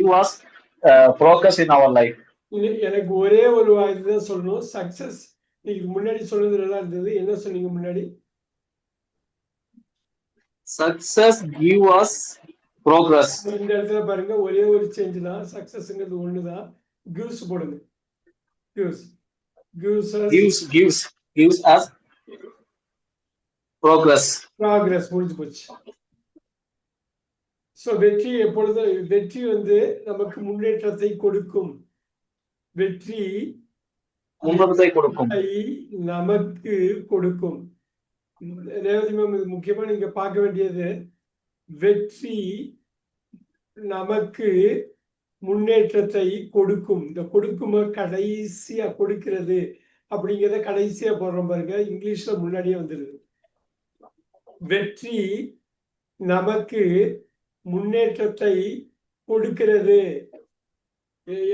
give us progress in our life. எனக்கு ஒரே ஒரு இதுதான் சொல்லணும். சக்சஸ் நீங்க முன்னாடி சொன்னது நல்லா இருந்தது. என்ன சொன்னீங்க முன்னாடி? Success give us progress. இந்த இடத்துல பாருங்க ஒரே ஒரு சேஞ்ச் தான். சக்சஸ்ங்கிறது ஒண்ணுதான். gives போடுங்க. gives us progress. முடிஞ்சு போச்சு. ஸோ வெற்றி எப்பொழுதும் வெற்றி வந்து நமக்கு முன்னேற்றத்தை கொடுக்கும். வெற்றி முன்னேற்றத்தை கொடுக்கும், நமக்கு கொடுக்கும். ரேவதி மேம், இது முக்கியமா நீங்க பார்க்க வேண்டியது, வெற்றி நமக்கு முன்னேற்றத்தை கொடுக்கும். இந்த கொடுக்கும் கடைசியா கொடுக்கிறது அப்படிங்கிறத கடைசியா போடுறோம் பாருங்க. இங்கிலீஷ்ல முன்னாடியே வந்துடுது. வெற்றி நமக்கு முன்னேற்றத்தை கொடுக்கிறது.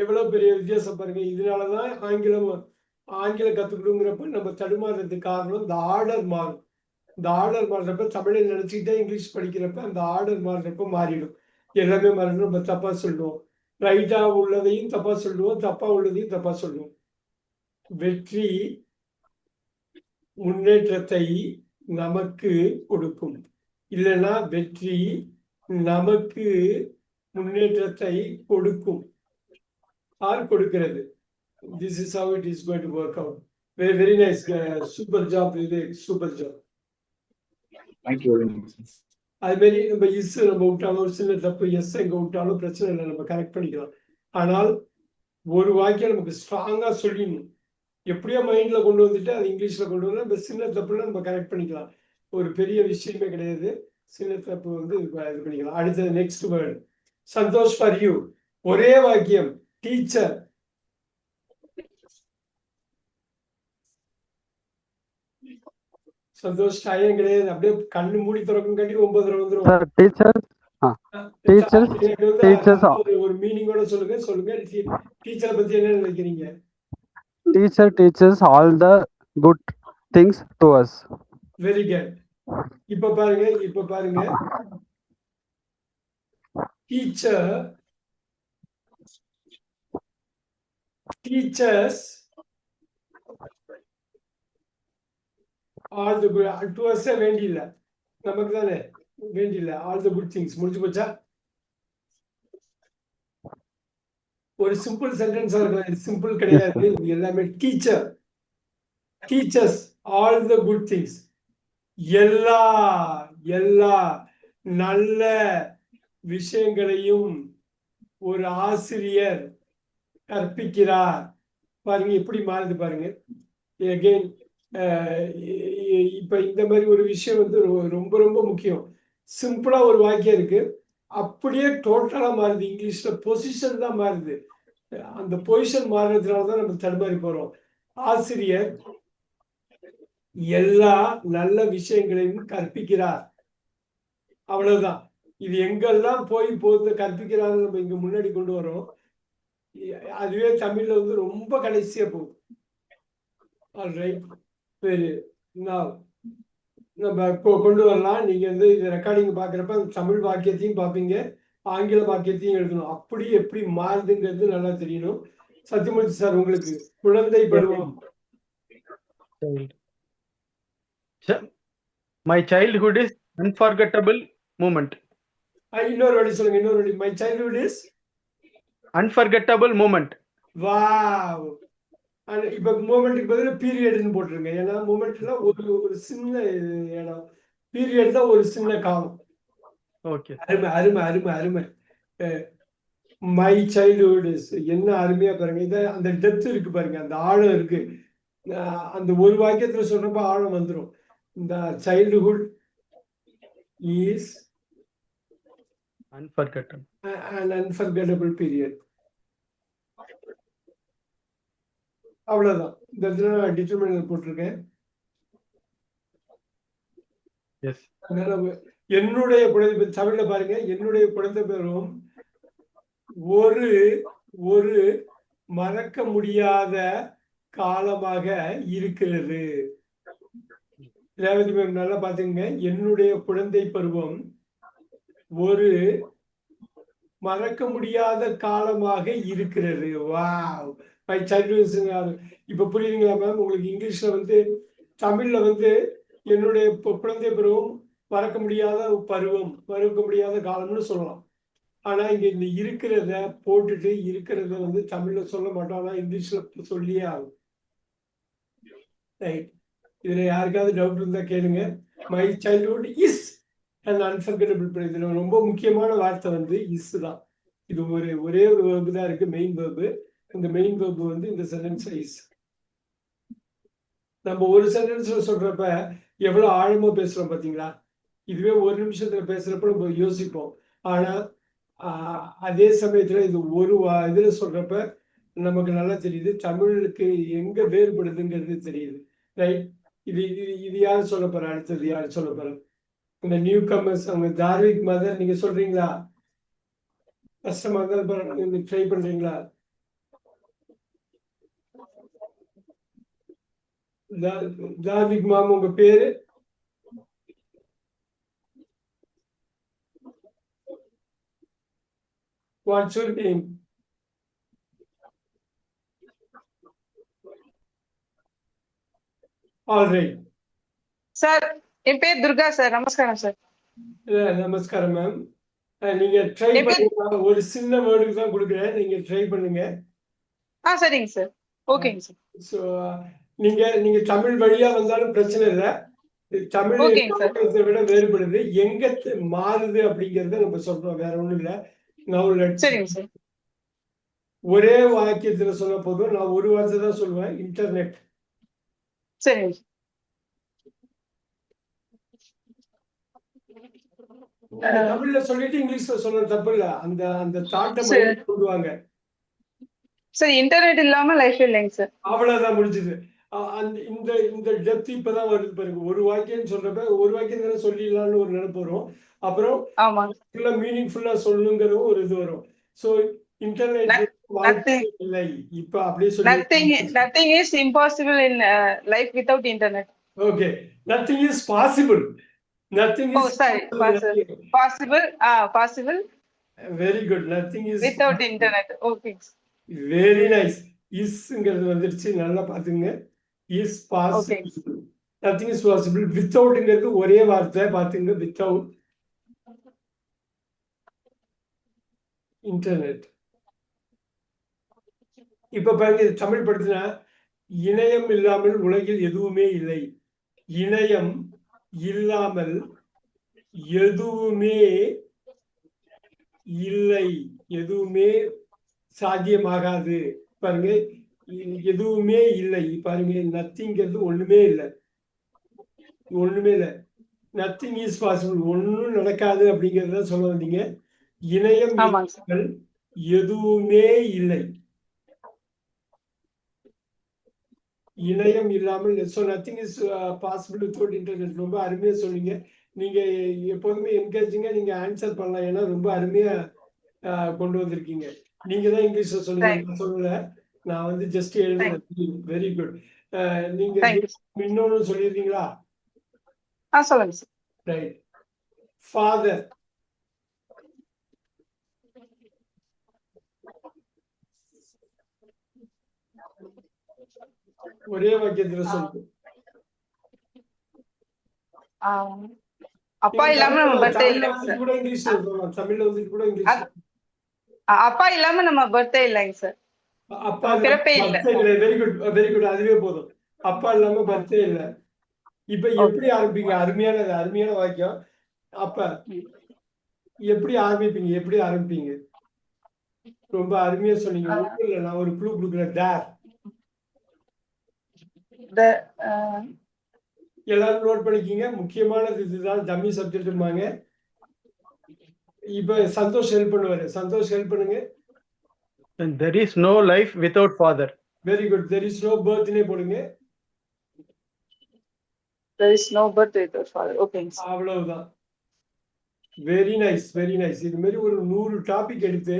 எவ்வளவு பெரிய வித்தியாசம் பாருங்க. இதனாலதான் ஆங்கிலம் கத்துக்கணுங்கிறப்ப நம்ம தடுமாறுறதுக்கு காரணம் இந்த ஆர்டர் மாறும். இந்த ஆர்டர் மாறுறப்ப தமிழை நினைச்சுக்கிட்டே இங்கிலீஷ் படிக்கிறப்ப அந்த ஆர்டர் மாறுறப்ப மாறிடும். எல்லாமே மாறிடும். நம்ம தப்பா சொல்லுவோம். ரைட்டா உள்ளதையும் தப்பா சொல்லுவோம், தப்பா உள்ளதையும் தப்பா சொல்லுவோம். வெற்றி முன்னேற்றத்தை நமக்கு கொடுக்கும். இல்லைன்னா வெற்றி நமக்கு முன்னேற்றத்தை கொடுக்கும். கொடுக்கிறது. This is how it is going to work out. Very, very nice. Super job, Vivek. Super job. Thank you very much. அது மாதிரி நம்ம நம்ம விட்டாலும் ஒரு சின்ன தப்பு, எஸ் எங்க விட்டாலும் பிரச்சனை இல்லை, நம்ம கரெக்ட் பண்ணிக்கலாம். ஆனால் ஒரு வாக்கியம் நமக்கு ஸ்ட்ராங்கா சொல்லிடணும். எப்படியோ மைண்ட்ல கொண்டு வந்துட்டு அது இங்கிலீஷ்ல கொண்டு வந்து நம்ம சின்ன தப்புல நம்ம கரெக்ட் பண்ணிக்கலாம். ஒரு பெரிய விஷயமே கிடையாது. சின்ன தப்பு வந்து இது பண்ணிக்கலாம். அடுத்தது next word. Santhosh for you. ஒரே வாக்கியம். டீச்சர். சந்தோஷ் டைம் கிடையாது. அப்படியே கண்ணு மூடி திறக்கும் கட்டி 9 வந்துரும். ஒரு மீனிங்கோட சொல்லுங்க. டீச்சரை பத்தி என்ன நினைக்கிறீங்க? Teacher teaches all the good things to us. Very good. இப்ப பாருங்க. Teacher teaches all the good to us. வேண்டியில்லை, நமக்கு தானே வேண்டியில்லை. all the good things முடிஞ்சு போச்சா? ஒரு சிம்பிள் சென்டென்ஸ் சிம்பிள் கிடையாது. எல்லாமே teacher teachers all the good things. எல்லா நல்ல விஷயங்களையும் ஒரு ஆசிரியர் கற்பிக்கிறார். பாருங்க எப்படி மாறுது பாருங்க. அகெயின் இப்ப இந்த மாதிரி ஒரு விஷயம் வந்து ரொம்ப ரொம்ப முக்கியம். சிம்பிளா ஒரு வாக்கியம் இருக்கு, அப்படியே டோட்டலா மாறுது. இங்கிலீஷ்ல பொசிஷன் தான் மாறுது. அந்த பொசிஷன் மாறுறதுனாலதான் நம்ம தடுமாறி போறோம். ஆசிரியர் எல்லா நல்ல விஷயங்களையும் கற்பிக்கிறார். அவ்வளவுதான். இது எங்கெல்லாம் போகுது கற்பிக்கிறார் நம்ம இங்க முன்னாடி கொண்டு வரோம். அதுவே தமிழ்ல வந்து ரொம்ப கடைசியா போகும். ஆல்ரைட், சரி, நம்ம கொண்டு வரலாம். நீங்க வந்து இது ரெக்கார்டிங் பாக்குறப்ப தமிழ் வாக்கியத்தையும் பார்ப்பீங்க, ஆங்கில வாக்கியத்தையும் எழுதணும். அப்படி எப்படி மாறுதுங்கிறது நல்லா தெரியணும். சத்யமூர்த்தி சார், உங்களுக்கு குழந்தை பருவம். My childhood is unforgettable moment. இன்னொரு வாட்டி சொல்லுங்க. My childhood is unforgettable moment. Wow. இப்ப மூமெண்ட்டுக்கு பதிலா பீரியட்னு போட்டுருங்க. ஏன்னா மூமெண்ட்ல ஒரு சின்ன இடம், பீரியட் தான் ஒரு சின்ன காலம். ஓகே, அருமை. மை சைல்ட்ஹுட் இஸ் என்ன அருமையா பாருங்க. இத அந்த டெப்த் இருக்கு பாருங்க, அந்த ஆழம் இருக்கு. அந்த ஒரு வாக்கியத்துல சொல்றப்ப ஆழம் வந்துடும். இந்த childhood is an unforgettable period. அவ்வளவுதான். இந்த இடத்துல டிட்டர்மினன்ட் போட்டிருக்கேன். என்னுடைய குழந்தை தமிழ்ல பாருங்க. என்னுடைய குழந்தை பருவம் ஒரு மறக்க முடியாத காலமாக இருக்கிறது. ரேவதி மேம் நல்லா பாத்துங்க. என்னுடைய குழந்தை பருவம் ஒரு மறக்க முடியாத காலமாக இருக்கிறது. Wow, my childhood. இப்ப புரியுதுங்களா மேம் உங்களுக்கு? இங்கிலீஷ்ல வந்து தமிழ்ல வந்து என்னுடைய குழந்தை பருவம் மறக்க முடியாத பருவம், மறக்க முடியாத காலம்னு சொல்லலாம். ஆனா இங்க இந்த இருக்கிறத போட்டுட்டு இருக்கிறத வந்து தமிழ்ல சொல்ல மாட்டோம், ஆனா இங்கிலீஷ்ல சொல்லியே ஆகும். ரைட், இதுல யாருக்காவது டவுட் இருந்தா கேளுங்க. My childhood is and unforgettable. இதுல ரொம்ப முக்கியமான வார்த்தை வந்து இஸ் தான். இது ஒரே ஒரு வேர்பு தான் இருக்கு, மெயின் வேர்பு. இந்த மெயின் வேர்பு வந்து இந்த சென்டென்ஸ்ல இஸ். நம்ம ஒரு சென்டென்ஸ்ல சொல்றப்ப எவ்வளவு ஆழமா பேசுறோம் பாத்தீங்களா? இதுவே ஒரு நிமிஷத்துல பேசுறப்ப நம்ம யோசிப்போம். ஆனா அதே சமயத்துல இது ஒரு இதுல சொல்றப்ப நமக்கு நல்லா தெரியுது தமிழுக்கு எங்க வேறுபடுதுங்கிறது தெரியுது. ரைட், இது இது இது யாரு சொல்ல போற? அடுத்தது யாரு சொல்ல போற? இந்த நியூ கமர்ஸ், அவங்க தார்விக் மதர், நீங்க சொல்றீங்களா? கஷ்டமா இருந்தாலும் ட்ரை பண்றீங்களா? தார்விக் மாம், உங்க பேரு? What's your name? Alright sir, என் பேர் துர்கா சார். நமஸ்காரம் சார். நமஸ்காரம் மேம். நீங்க ட்ரை பண்ணுங்க. ஒரு சின்ன வேர்டுக்கு தான் கொடுக்குறேன், நீங்க ட்ரை பண்ணுங்க. சரிங்க சார். ஓகேங்க சார். ஸோ நீங்க தமிழ் வழியா வந்தாலும் பிரச்சனை இல்லை. தமிழ் விட வேறுபடுது, எங்க மாறுது அப்படிங்கறத நம்ம சொல்றோம், வேற ஒண்ணும் இல்லை. சரிங்க சார். ஒரே வாக்கியத்துல சொன்ன போதும், நான் ஒரு வார்த்தை தான் சொல்லுவேன், இன்டர்நெட். சரிங்க. தமிழ்ல சொல்லிட்டு இங்கிலீஷ்ல சொல்ற தப்பு இல்ல, அந்த அந்த தாட்டை சொல்லுவாங்க. சரி, இன்டர்நெட் இல்லாம லைஃப் இல்லைங்க சார். அவ்வளவுதான், முடிஞ்சது. இந்த இந்த டெப்த் இப்பதான் வருது பாருங்க. ஒரு வாக்கியம் சொல்றப்ப ஒரு வாக்கியம் தானே சொல்லிடலாம்னு ஒரு நினைப்பு வரும். அப்புறம் மீனிங்ஃபுல்லா சொல்லணுங்கிற ஒரு இது வரும். சோ இன்டர்நெட் இல்லை இப்ப அப்படியே சொல்லி nothing is impossible in life without internet. Okay, nothing is possible. Nothing is possible. Possible. Very good. Nothing is without internet. Okay. Very nice. Isங்கிறது வந்துருச்சு, நல்லா பாத்துங்க. Is possible. Nothing is possible. Withoutங்கிறது ஒரே வார்த்தை, பாத்துங்க. Without internet. இப்ப பாருங்க, தமிழ் படுத்தினா இணையம் இல்லாமல் உலகில் எதுவுமே இல்லை. இணையம் இல்லாமல் எதுவுமே இல்லை, எதுவுமே சாத்தியமாகாது. பாருங்க, எதுவுமே இல்லை. பாருங்க, நத்திங்கிறது ஒண்ணுமே இல்லை, ஒண்ணுமே இல்லை. நத்திங் இஸ் பாசிபிள், ஒன்னும் நடக்காது அப்படிங்கறத சொல்ல வந்தீங்க. இணையம் இல்லாமல் எதுவுமே இல்லை, இணையம் இல்லாமல். So nothing is possible without internet. ரொம்ப அருமையா சொன்னீங்க. நீங்க எப்போதுமே என்கரேஜிங்கா நீங்க ஆன்சர் பண்ணலாம், ஏன்னா ரொம்ப அருமையா கொண்டு வந்திருக்கீங்க. நீங்க தான் இங்கிலீஷ்ல சொல்லுங்க, நான் சொல்லல, நான் வந்து ஜஸ்ட் எழுதுறேன். Very good. நீங்க இன்னொன்னு சொல்லிருக்கீங்களா? சொல்லுங்க. ரைட். ஃபாதர். ஒரே வாக்கியத்துல சொல்லுங்க. அப்பா இல்லாம நம்ம பர்த்டே இல்ல. கூட இங்கிலீஷ்ல சொல்லலாம், தமிழ்ல வந்து கூட இங்கிலீஷ்ல. அப்பா இல்லாம நம்ம பர்த்டே இல்லைங்க சார். அப்பா பிறப்பே இல்ல. Very good, very good. அதுவே போதும். அப்பா இல்லாம பர்த்டே இல்ல. இப்ப எப்படி ஆரம்பிப்பீங்க? அருமையான வாக்கியம். அப்ப எப்படி ஆரம்பிப்பீங்க? எப்படி ஆரம்பிப்பீங்க? ரொம்ப அருமையா சொன்னீங்க. ஒண்ணும் இல்ல, நான் ஒரு க்ளூ கொடுக்குறேன். எல்லாரும் நோட் பண்ணிக்கிங்க. முக்கியமானது இதுதான், டம்மி சப்ஜெக்ட்பாங்க. இப்ப சந்தோஷ் ஹெல்ப் பண்ணுவாரு. சந்தோஷ் ஹெல்ப் பண்ணுங்க. There is no life without father. Very good. There is no birth னே போடுங்க. There is no birth without father. Okay. அவ்வளவுதான். Very nice, very nice. இது மாதிரி ஒரு 100 டாபிக் எடுத்து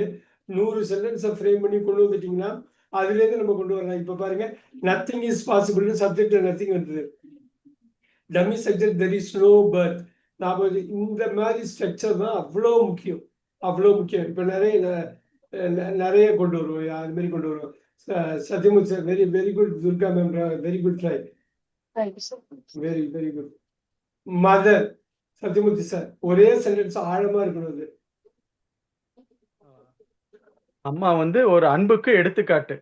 100 சென்டென்ஸை ஃப்ரேம் பண்ணி கொண்டு வந்துட்டீங்கன்னா அதுலேருந்து நம்ம கொண்டு வரலாம். இப்ப பாருங்க, nothing is possible subject nothing வந்தது. Dummy subject there is no birth. நான் இந்த மாதிரி ஸ்ட்ரக்சர் தான் அவ்வளோ முக்கியம். அவ்வளோ முக்கியம். இப்போ நிறைய கொண்டு வருவோம், அது மாதிரி கொண்டு வருவோம். Sathyamoorthy sir, very very good. Durga ma'am, very good try. Very very good. Mother, Sathyamoorthy sir, ஒரே சென்டென்ஸ் ஆழமா இருக்கணும் அது. அம்மா வந்து ஒரு அன்புக்கு எடுத்துக்காட்டு.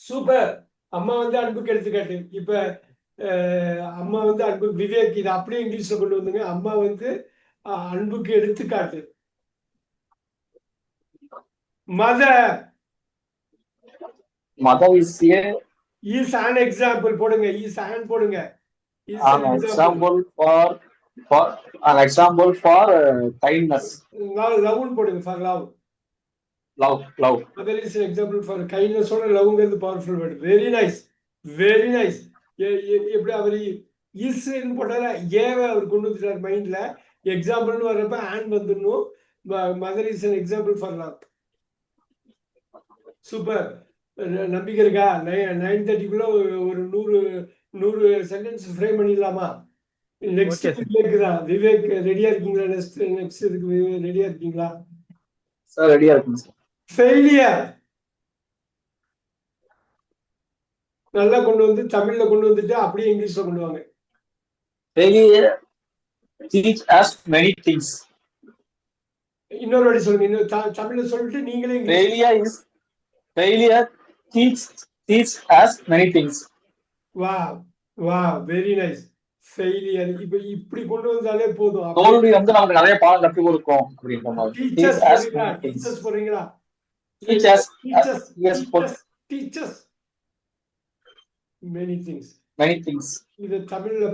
சூப்பர். அம்மா வந்து அன்புக்கு எடுத்துக்காட்டு. இப்ப அம்மா வந்து அன்பு. விவேக், இது அப்படியே இங்கிலீஷ்ல கொண்டு வந்துங்க. அம்மா வந்து அன்புக்கு எடுத்துக்காட்டு. Mother is a is an example போடுங்க. இஸ் an போடுங்க. Is an an example. an example for kindness, லவ்னு போடுங்க. For love. love. Mother is an example for kindness. ஓட லவ்ங்கிறது powerful word. Very nice, very nice. எப்படி அவர் இஸ்ன்னு போட்டால ஏவை அவர் கொண்டு வந்துட்டார் மைண்ட்ல. எக்ஸாம்பிள்னு வர்றப்ப ஆன் வந்துடணும். Mother is an example for love. Super. நம்பிக்கை இருக்கா? 9:30 ஒரு 100 சென்டென்ஸ் ஃப்ரேம் பண்ணிடலாமா? Next Okay, sir. விவேக் தான். விவேக் ரெடியா இருக்கீங்களா? நெக்ஸ்ட் இதுக்கு ரெடியா இருக்கீங்களா? சார் ரெடியா இருக்குங்க சார். ஃபெயிலியர் நல்லா கொண்டு வந்து தமிழ்ல கொண்டு வந்துட்டு அப்படியே இங்கிலீஷ்ல கொண்டு வாங்க. Failure teach us many things. இன்னொரு வாட்டி சொல்லுங்க. இன்னும் தமிழ்ல சொல்லிட்டு நீங்களே English. Failure teach us many things. வா வா, வெரி நைஸ். ஃபெயிலியர் இப்ப இப்படி கொண்டு வந்தாலே போதும். தோல்வி வந்து நமக்கு நிறைய பாடம் கற்றுக் கொடுக்கும் அப்படின்ற மாதிரி. டீச்சர்ஸ் Teach us போறீங்களா? many things. டீச்சர்ஸ் போறீங்களா? Teach us, yes, teachers many things. many things. இது தமிழ்ல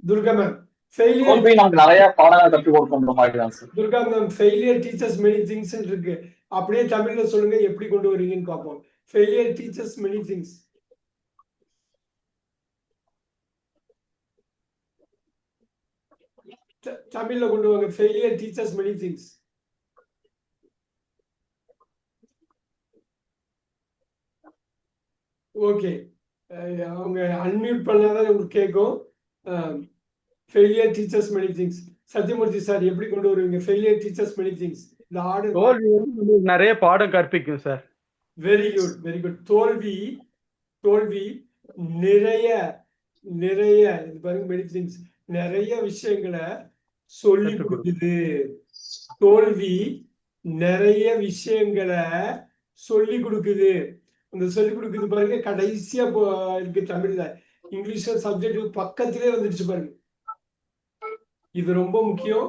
துர்கா மேம், ஃபெயிலியர் தோல்வி நமக்கு நிறைய பாடங்கள் கற்றுக் கொடுக்குன்ற மாதிரி தான் sir. Durga ma'am, failure teachers many things இருக்கு. அப்படியே தமிழ்ல சொல்லுங்க, எப்படி கொண்டு வரீங்கன்னு பார்ப்போம். Failure teachers many things. தமிழ்ல கொண்டு வாங்க. Failure teachers many things. Okay, அவங்க அன்மியூட் பண்ணாதான் உங்களுக்கு கேட்கும். Failure teachers many things. Sathyamoorthy sir, எப்படி கொண்டு வருவீங்க ஃபெயிலியர் டீச்சர்ஸ் மெனி திங்ஸ்? இந்த ஆர்டர். தோல்வி வந்து நமக்கு நிறைய பாடம் கற்பிக்கும் sir. Very good, very good. தோல்வி நிறைய இது பாருங்க, மெனி திங்ஸ், நிறைய விஷயங்களை சொல்லி கொடுக்குது. தோல்வி நிறைய விஷயங்களை சொல்லி கொடுக்குது. அந்த சொல்லி கொடுக்குது பாருங்க, கடைசியா இருக்கு தமிழ்ல. இங்கிலீஷ்ல சப்ஜெக்ட் பக்கத்திலே வந்துடுச்சு பாருங்க. இது ரொம்ப முக்கியம்.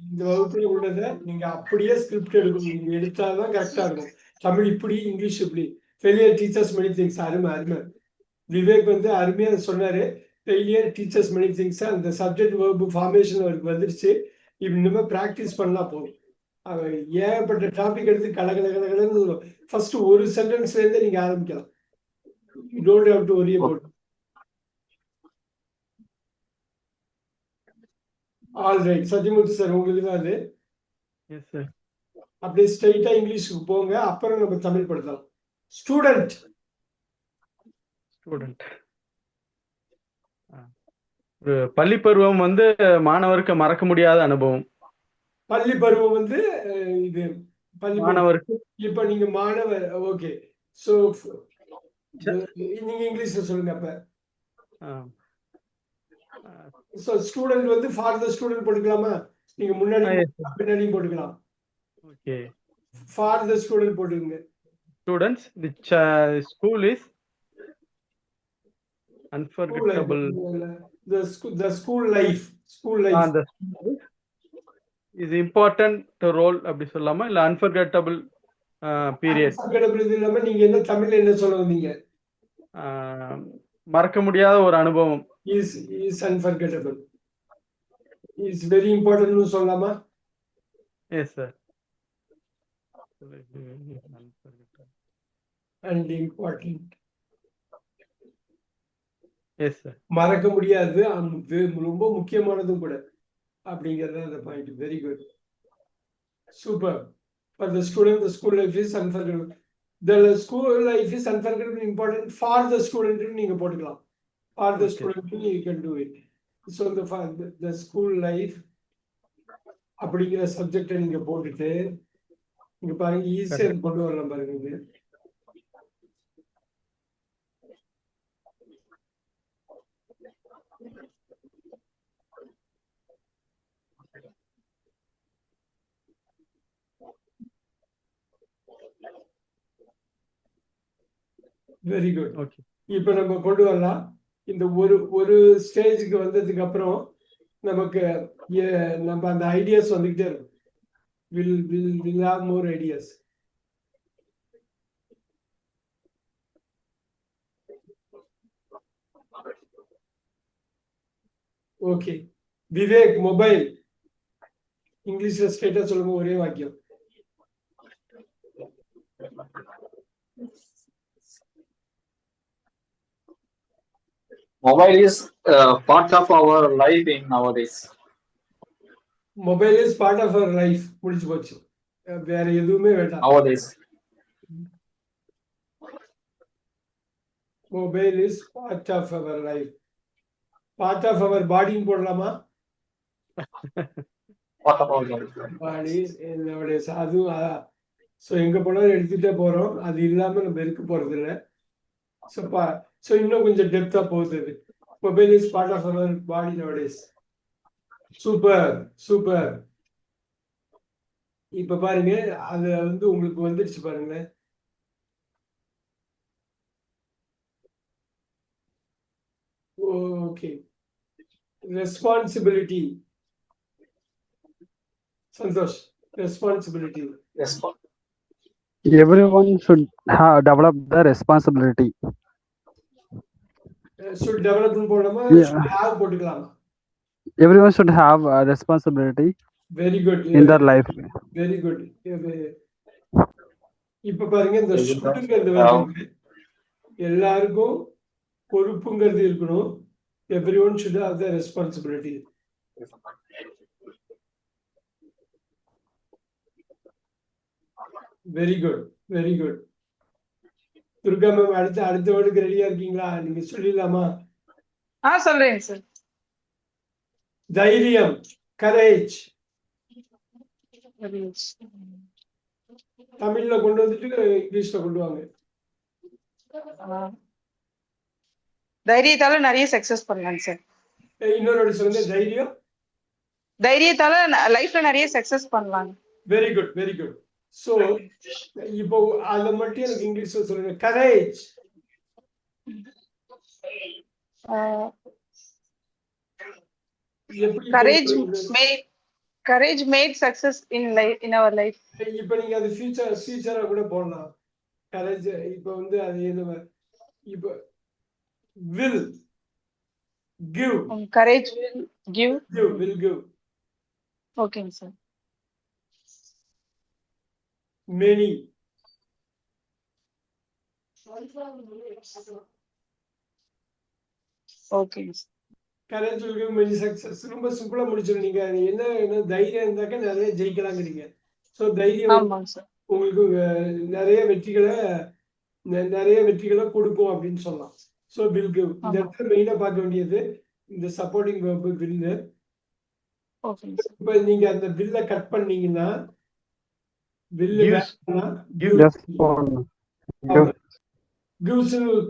இந்த வகுப்புல உள்ளதை நீங்க அப்படியே ஸ்கிரிப்ட் எடுக்கணும். நீங்க எடுத்தாதான் கரெக்டா இருக்கும். தமிழ் இப்படி, இங்கிலீஷ் இப்படி. Failure teachers many things. அருமை. விவேக் வந்து அருமையா சொன்னாரு. Failure teachers many things. அந்த சப்ஜெக்ட் வெர்ப் ஃபார்மேஷன் அவருக்கு வந்துருச்சு. இனிமே பிராக்டிஸ் பண்ணா போதும். ஏகப்பட்ட டாபிக் எடுத்து கலகலன்னு ஃபர்ஸ்ட் ஒரு சென்டென்ஸ்ல இருந்தே நீங்க ஆரம்பிக்கலாம். You don't have to worry about. All right. Sathyamoorthy sir, உங்களுக்கு தான் அது. Yes sir. அப்படியே ஸ்ட்ரைட்டா இங்கிலீஷுக்கு போங்க, அப்புறம் நம்ம தமிழ் படுத்தலாம். ஸ்டூடெண்ட் ஒரு பள்ளி பருவம் வந்து மாணவருக்கு மறக்க முடியாத அனுபவம். பள்ளி பருவம் வந்து இது பள்ளி மாணவருக்கு. இப்ப நீங்க மாணவர். ஓகே, சோ நீங்க இங்கிலீஷ்ல சொல்லுங்க அப்ப. சோ ஸ்டூடெண்ட் வந்து ஃபார் த ஸ்டூடெண்ட் போட்டுக்கலாமா? நீங்க முன்னாடி பின்னாடியும் போட்டுக்கலாம். ஓகே, ஃபார் த ஸ்டூடெண்ட் போட்டுக்கங்க. Students, the school is unforgettable. The school life the school is important role அப்படி சொல்லலாமா, இல்ல unforgettable period. unforgettable இது இல்லாம நீங்க என்ன தமிழ்ல என்ன சொல்ல வந்தீங்க? மறக்க முடியாத ஒரு அனுபவம். is unforgettable, is very important னு சொல்லலாமா? Yes sir. and important. Yes sir. மறக்க முடியாது, ரொம்ப முக்கியமானதும் கூட அப்படிங்கிறது அந்த point. Very good, super. For the student, the school life is unforgettable. The school life is unforgettable, important for the student நீங்க போட்டுக்கலாம். For the student you can do it. So the school life அப்படிங்கிற சப்ஜெக்டை நீங்க போட்டுட்டு இங்க பாருங்க ஈஸியா கொண்டு வரலாம் பாருங்க இது. Very good. ஓகே. இப்ப நம்ம கொண்டு வரலாம். இந்த ஒரு ஸ்டேஜுக்கு வந்ததுக்கு அப்புறம் நமக்கு நம்ம அந்த ஐடியாஸ் வந்துகிட்டே இருக்கும். Will have more ideas. Okay. Vivek mobile இங்கிலீஷ்ல ஸ்ட்ரைட்டா சொல்லுங்க, ஒரே வாக்கியம். Mobile is part of our life in nowadays. Mobile is part of our life. முடிச்சு போச்சு, வேற எதுவுமே வேண்டாம். Nowadays. Mobile is part of our life. Part of our பாடின்னு போடலாமா? What about that? பாடி என்னுடைய அதுவும் ஸோ எங்க போனாலும் எடுத்துட்டே போறோம். அது இல்லாம நம்ம இருக்க போறது இல்லை. ஸோ இன்னும் கொஞ்சம் டெப்தா போகுது. Mobile is part of our body nowadays. Super super. இப்ப பாருங்க, அது உங்களுக்கு வந்துருச்சு பாருங்களேன். Okay. Responsibility. Santhosh, responsibility. Everyone should develop the responsibility. should develop போடாம Yeah. should have போட்டுக்கலாமா? Everyone should have a responsibility very good. in their life. Very good. இப்ப பாருங்க, இந்த ஷுட்ங்கிறது வந்து எல்லாருக்கும் பொறுப்புங்கிறது இருக்கணும். Everyone should have the responsibility. Very good, very good. Durga ma'am, அடுத்த வேர்டுக்கு ரெடியா இருக்கீங்களா? நீங்க சொல்லிடலாமா? சொல்றேன் சார். தைரியம், கரேஜ். தமிழ்ல கொண்டு வந்துட்டு இங்கிலீஷ்ல கொண்டு வாங்க. தைரியத்தால நிறைய சக்சஸ் பண்ணலாம் சார். இன்னொரு வாட்டி சொல்லுங்க. தைரியம், தைரியத்தால லைஃப்ல நிறைய சக்சஸ் பண்ணலாம். Very good, very good. So இப்போ அதை மட்டும் எனக்கு இங்கிலீஷ்ல சொல்லுங்க. Courage. courage made success in our life. இப்ப நீங்க அது ஃபியூச்சரா கூட போடலாம். கரேஜ் இப்ப அது என்ன? இப்ப will give. Courage will give. will give. Okay sir. many. Okay. Courage will give many success. ரொம்ப சிம்பிளா முடிச்சிருந்தீங்க. என்ன தைரியம் இருந்தாக்க நிறைய ஜெயிக்கலாங்கிறீங்க. ஸோ தைரியம் உங்களுக்கு நிறைய வெற்றிகளை கொடுக்கும் அப்படின்னு சொல்லலாம். So will give. இந்த இடத்துல மெயினா பார்க்க வேண்டியது இந்த சப்போர்ட்டிங் வெர்பு will. இப்ப நீங்க அந்த வில்ல கட் பண்ணீங்கன்னா will gives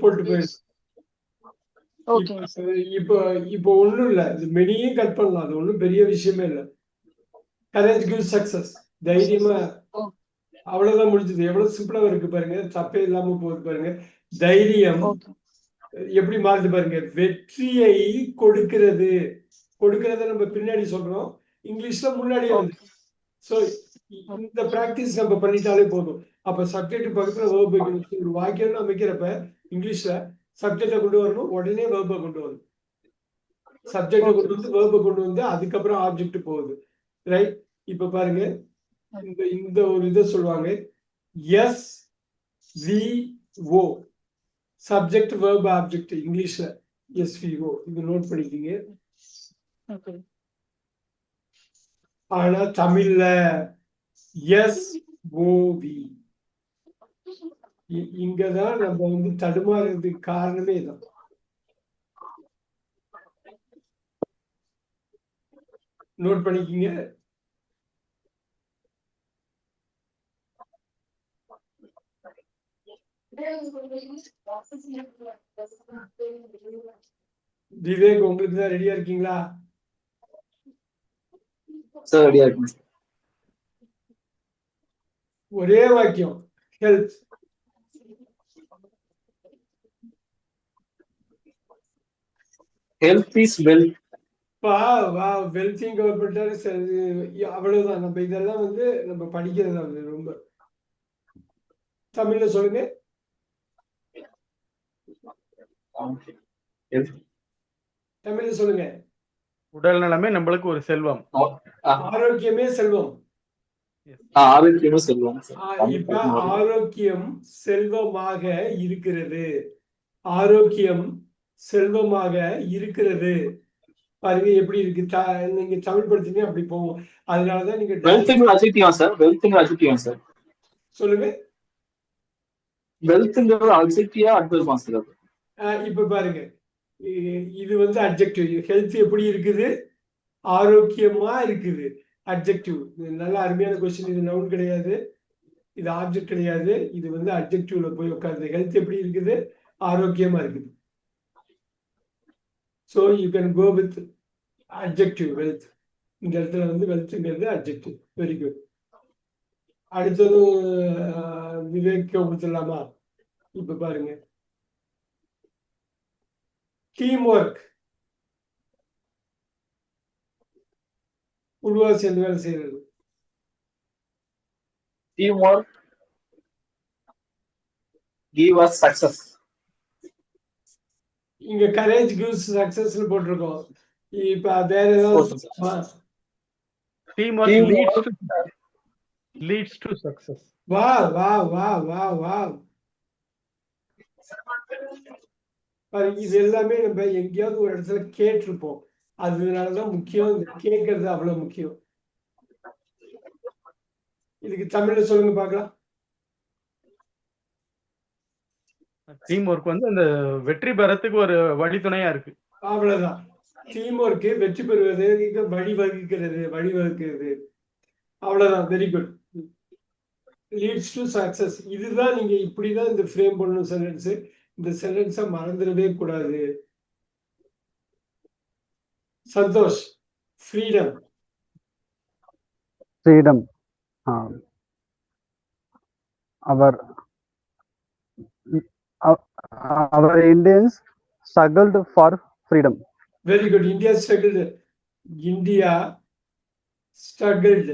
போட்டு போயிடும். இப்போ ஒண்ணும் இல்ல, இது மெனியும் கட் பண்ணலாம். அது ஒண்ணும் பெரிய விஷயமே இல்ல. Courage gives success. தைரியமா அவ்வளவுதான் முடிஞ்சது. எவ்வளவு சிம்பிளா இருக்கு பாருங்க. தப்பே இல்லாம போகுது பாருங்க. தைரியம் எப்படி மாறுது பாருங்க. வெற்றியை கொடுக்கிறது. நம்ம பின்னாடி சொல்றோம், இங்கிலீஷ்ல முன்னாடியே வந்து. சோ இந்த பிராக்டிஸ் நம்ம பண்ணிட்டாலே போதும். அப்ப சப்ஜெக்ட் பக்கத்துல வேர்ப் வைக்கணும். ஒரு வாக்கியம் அமைக்கிறப்ப இங்கிலீஷ்ல சப்ஜெக்டை கொண்டு வரணும், உடனே வேர்பை கொண்டு வரணும். சப்ஜெக்டை கொண்டு வந்து வேர்பை கொண்டு வந்து அதுக்கப்புறம் ஆப்ஜெக்ட் போகுது. ரைட். இப்ப பாருங்க, இந்த ஒரு இதை சொல்லுவாங்க, S V O, subject verb object. இங்கிலீஷ்ல எஸ் வி ஓ. இது நோட் பண்ணிக்கிங்க. ஆனா தமிழ்ல எஸ் ஓ வி. இங்கதான் நம்ம தடுமாறுறதுக்கு காரணமே இதான். நோட் பண்ணிக்கிங்க. விவேக் உங்களுக்கு தான் ரெடியா இருக்கீங்களா? சார் ரெடியா இருக்குங்க சார். ஒரே வாக்கியம். ஹெல்த். Health is wealth. வெல்த்திங் கவர் பண்ணிட்டாரு. அவ்வளவுதான். நம்ம இதெல்லாம் வந்து நம்ம படிக்கிறதா வந்து ரொம்ப. தமிழ்ல சொல்லுங்க. தமிழ்ல சொல்லுங்க. உடல் நலமே நம்மளுக்கு ஒரு செல்வம். ஆரோக்கியமே செல்வம். ஆரோக்கியமே செல்வம். இப்ப ஆரோக்கியம் செல்வமாக இருக்கிறது. ஆரோக்கியம் செல்வமாக இருக்கிறது. பாருங்க எப்படி இருக்கு. நீங்க தமிழ் படிச்சீங்க அப்படி போவோம். அதனாலதான் நீங்க வெல்த்ங்கிற அட்ஜெக்டிவ் சார். வெல்த்ங்கிற அட்ஜெக்டிவ் சார். சொல்லுங்க. வெல்த்ங்கிறது அட்ஜெக்டிவா அட்வர்பா சார்? இப்ப பாருங்க, இது வந்து அட்ஜெக்டிவ். ஹெல்த் எப்படி இருக்குது? ஆரோக்கியமா இருக்குது. அட்ஜெக்டிவ். நல்ல அருமையான கொஸ்டின். இது நவுன் கிடையாது, இது ஆப்ஜெக்ட் கிடையாது, இது வந்து அட்ஜெக்டிவ்ல போய் உட்காருது. ஹெல்த் எப்படி இருக்குது? ஆரோக்கியமா இருக்குது. So you can go with adjective wealth. இந்த இடத்துல வந்து வெல்த்ங்கிறது அட்ஜெக்டிவ். Very good. அடுத்தது விவேக் கொடுத்துடலாமா? இப்ப பாருங்க, டீம் ஒர்க். குழுவா சேர்ந்து வேலை செய்யறது. Team work give us success. இங்க கரேஜ் gives success போட்டிருக்கோம். இப்ப வேற ஏதாவது team work leads to success. வா வா வா வா வா. இது எல்லாமே நம்ம எங்கேயாவது ஒரு இடத்துல கேட்டிருப்போம். அதனாலதான் முக்கியம். கேட்கறது அவ்வளவு முக்கியம். இதுக்கு தமிழ்ல சொல்லுங்க பார்க்கலாம். டீம் ஒர்க் வந்து அந்த வெற்றி பெறத்துக்கு ஒரு வழித்துணையா இருக்கு. அவ்வளவுதான். டீம் ஒர்க் வெற்றி பெறுவது, வழிவகுக்கிறது. அவ்வளவுதான். Very good. Leads to success. இதுதான் நீங்க இப்படிதான் இந்த ஃப்ரேம் பண்ணணும் சென்டென்ஸ். இந்த சென்டென்ஸை மறந்துடவே கூடாது. Santhosh. Freedom. Freedom. Our Indians struggled for freedom. Very good. India struggled. India struggled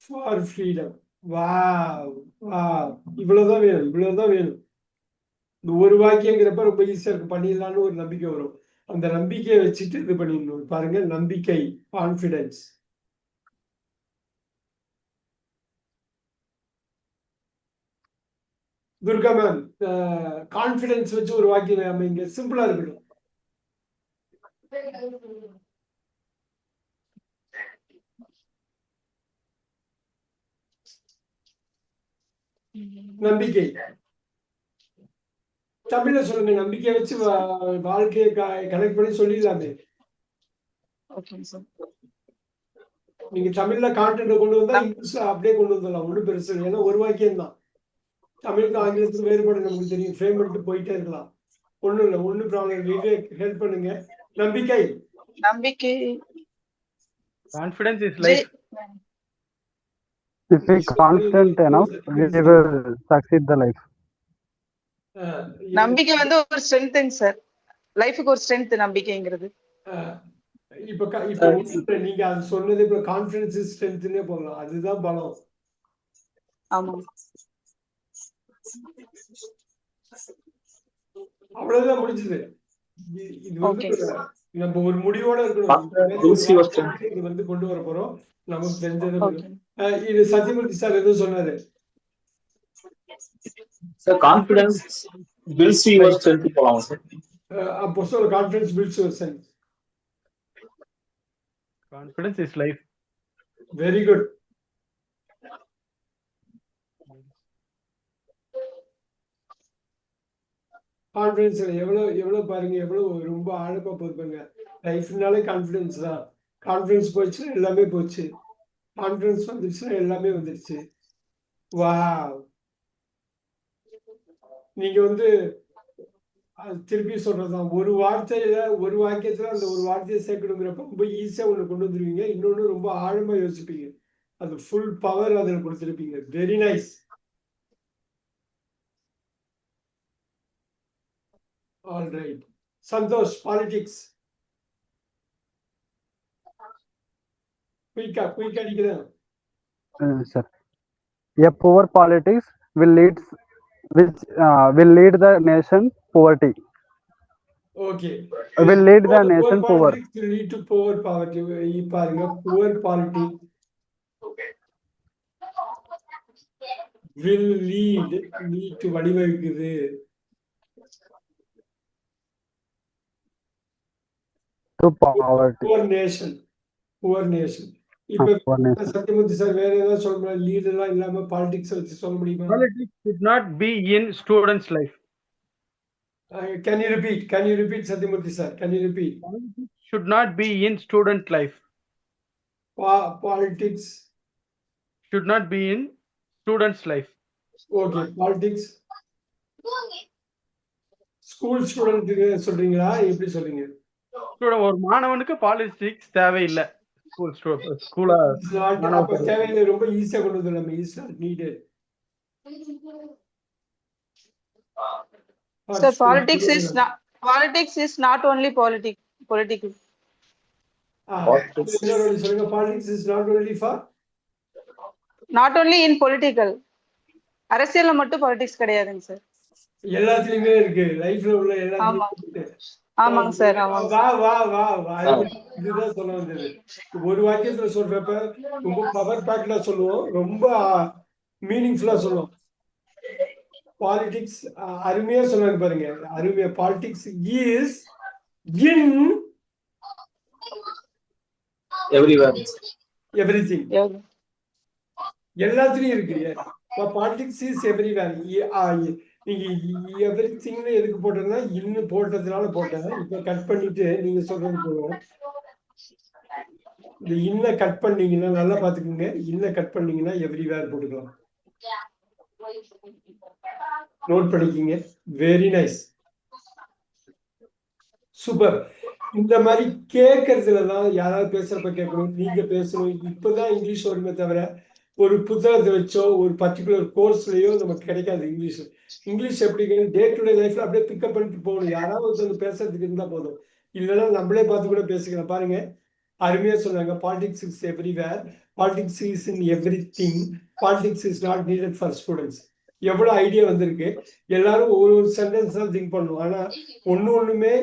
for freedom. Wow. Wow. இவ்வளவுதான் வேணும். இவ்வளவுதான் வேணும். இந்த ஒரு வாக்கியங்கிறப்ப ரொம்ப ஈஸியா இருக்கு. பண்ணிடலான்னு ஒரு நம்பிக்கை வரும். அந்த நம்பிக்கையை வச்சுட்டு இது பண்ணிடணும். பாருங்க, நம்பிக்கை, கான்பிடன்ஸ். துர்கா மேம், கான்பிடன்ஸ் வச்சு ஒரு வாக்கியம் அமைங்க. சிம்பிளா இருக்கணும். நம்பிக்கை. தமிழ்ல சொல்லுங்க. நம்பிக்கையை வச்சு வாழ்க்கையை கனெக்ட் பண்ணி சொல்லிடலாமே. நீங்க தமிழ்ல கான்டென்ட் கொண்டு வந்தா இங்கிலீஷ்ல அப்படியே கொண்டு வந்துடலாம். ஒன்றும் பெருசு இல்லை. ஏன்னா ஒரு வாக்கியம் தான். தமிழுக்கு ஆங்கிலத்துக்கு வேறுபாடு நமக்கு தெரியும். ஃப்ரேம் பண்ணிட்டு போயிட்டே இருக்கலாம். ஒண்ணும் இல்லை. ஒன்னும் ப்ராப்ளம். விவேக் ஹெல்ப் பண்ணுங்க. நம்பிக்கை. நம்பிக்கை. Confidence is life. If we confident enough, we will succeed the life. நம்பிக்கை வந்து ஒரு ஸ்ட்ரென்த் சார். லைஃப்க்கு ஒரு ஸ்ட்ரென்த் நம்பிக்கைங்கிறது. இப்ப நீங்க அது சொன்னது இப்ப கான்ஃபிடன்ஸ் ஸ்ட்ரென்த்னே போடலாம். அதுதான் பலம். ஆமா. அவ்வளவுதான் முடிஞ்சது. இது வந்து நம்ம ஒரு முடிவோட இருக்கணும். இது வந்து கொண்டு வர போறோம். நமக்கு தெரிஞ்சது. இது சத்யமூர்த்தி சார் எதுவும் சொன்னாரு. Sir, confidence builds your strength. அப்போ சொல்ல, confidence builds your strength. Confidence is life. Very good. Confidence எவ்வளவு பாருங்க, எவ்வளவு ரொம்ப ஆழமா போயிருப்பாங்க. லைஃப்னாலே கான்ஃபிடன்ஸ் தான். கான்ஃபிடன்ஸ் போச்சுன்னா எல்லாமே போச்சு. கான்ஃபிடன்ஸ் வந்துருச்சுன்னா எல்லாமே வந்துருச்சு. வாவ். நீங்க வந்து திருப்பி சொல்றதுதான், ஒரு வார்த்தையில ஒரு வாக்கியத்துல அந்த ஒரு வார்த்தையை சேர்க்கணுங்கிறப்ப ரொம்ப ஈஸியா ஒண்ணு கொண்டு வந்துருவீங்க. இன்னொன்னு ரொம்ப ஆழமா யோசிப்பீங்க. அது ஃபுல் பவர் அதில் கொடுத்துருப்பீங்க. Very nice. All right. Santhosh, politics குயிக்கா அடிக்கிறேன். Sir. A poor politics will lead the nation poverty. Okay. Will lead the Poor nation poor. politics will lead to poor poverty. பாருங்க, poor politics will lead to வடிவகுக்குது. To poverty. Poor nation. இப்ப Poor nation. Sathyamoorthy sir வேற ஏதாவது சொல்ல முடியும்? Lead எல்லாம் இல்லாம politics வச்சு சொல்ல முடியுமா? Politics should not be in students' life. Can you repeat Satyamurthy sir? Can you repeat? Politics should not be in student life. Politics Should not be in students' life. okay. Politics school student சொல்றீங்களா, எப்படி சொல்றீங்க? ஒரு மாணவனுக்கு politics தேவையில்லை. ஸ்கூலா அப்ப தேவையில்லை, ரொம்ப ஈஸியா கொண்டு வந்துடலாம். Is not needed. Sir, politics is not only political. சொல்லுங்க. Politics is not only for, not only in political. அரசியல்ல மட்டும் பாலிடிக்ஸ் கிடையாதுங்க சார். எல்லாத்துலயுமே இருக்கு. லைஃப்ல உள்ள எல்லாத்துலயும். ஆமாங்க சார். இதுதான் சொல்ல வந்தது. ஒரு வாக்கியத்துல சொல்றப்ப ரொம்ப பவர் பேக்ல சொல்லுவோம், ரொம்ப மீனிங்ஃபுல்லா சொல்லுவோம். பாலிடிக்ஸ் அருமையா சொன்னாங்க பாருங்க, அருமையா. Politics is in everything. எல்லாத்துலயும் இருக்கு. Politics is everywhere. நீங்க எவ்ரிதிங்னு எதுக்கு போட்டதுன்னா இன்னும் போட்டதுனால போட்டேன். இப்ப கட் பண்ணிட்டு நீங்க சொல்றது போதும். இந்த இன்ன கட் பண்ணீங்கன்னா நல்லா பாத்துக்கோங்க. இன்ன கட் பண்ணீங்கன்னா எவ்ரிவேர் போட்டுக்கலாம். நோட் பண்ணிக்கிங்க. Very nice, super. இந்த மாதிரி கேட்கறதுலதான் யாராவது பேசுறப்ப கேட்கணும், நீங்க பேசணும். இப்பதான் இங்கிலீஷ் வருமே தவிர ஒரு புத்தகத்தை வச்சோ ஒரு பர்டிகுலர் கோர்ஸ்லயோ நமக்கு கிடைக்காது. இங்கிலீஷ் எப்படி டே டு டே லைஃப்ல அப்படியே பிக்கப் பண்ணிட்டு போகணும். யாராவது ஒருத்தவங்க பேசுறதுக்கு இருந்தா போதும், இல்லைன்னா நம்மளே பார்த்து கூட பேசிக்கலாம். பாருங்க, அருமையா சொன்னாங்க. Politics is everywhere, politics is in every thing, politics is not needed for students. எவ்வளவு ஐடியா வந்திருக்கு. எல்லாரும் ஒரு சென்டென்ஸ் தான் திங்க் பண்ணுவோம். ஆனா ஒண்ணுமே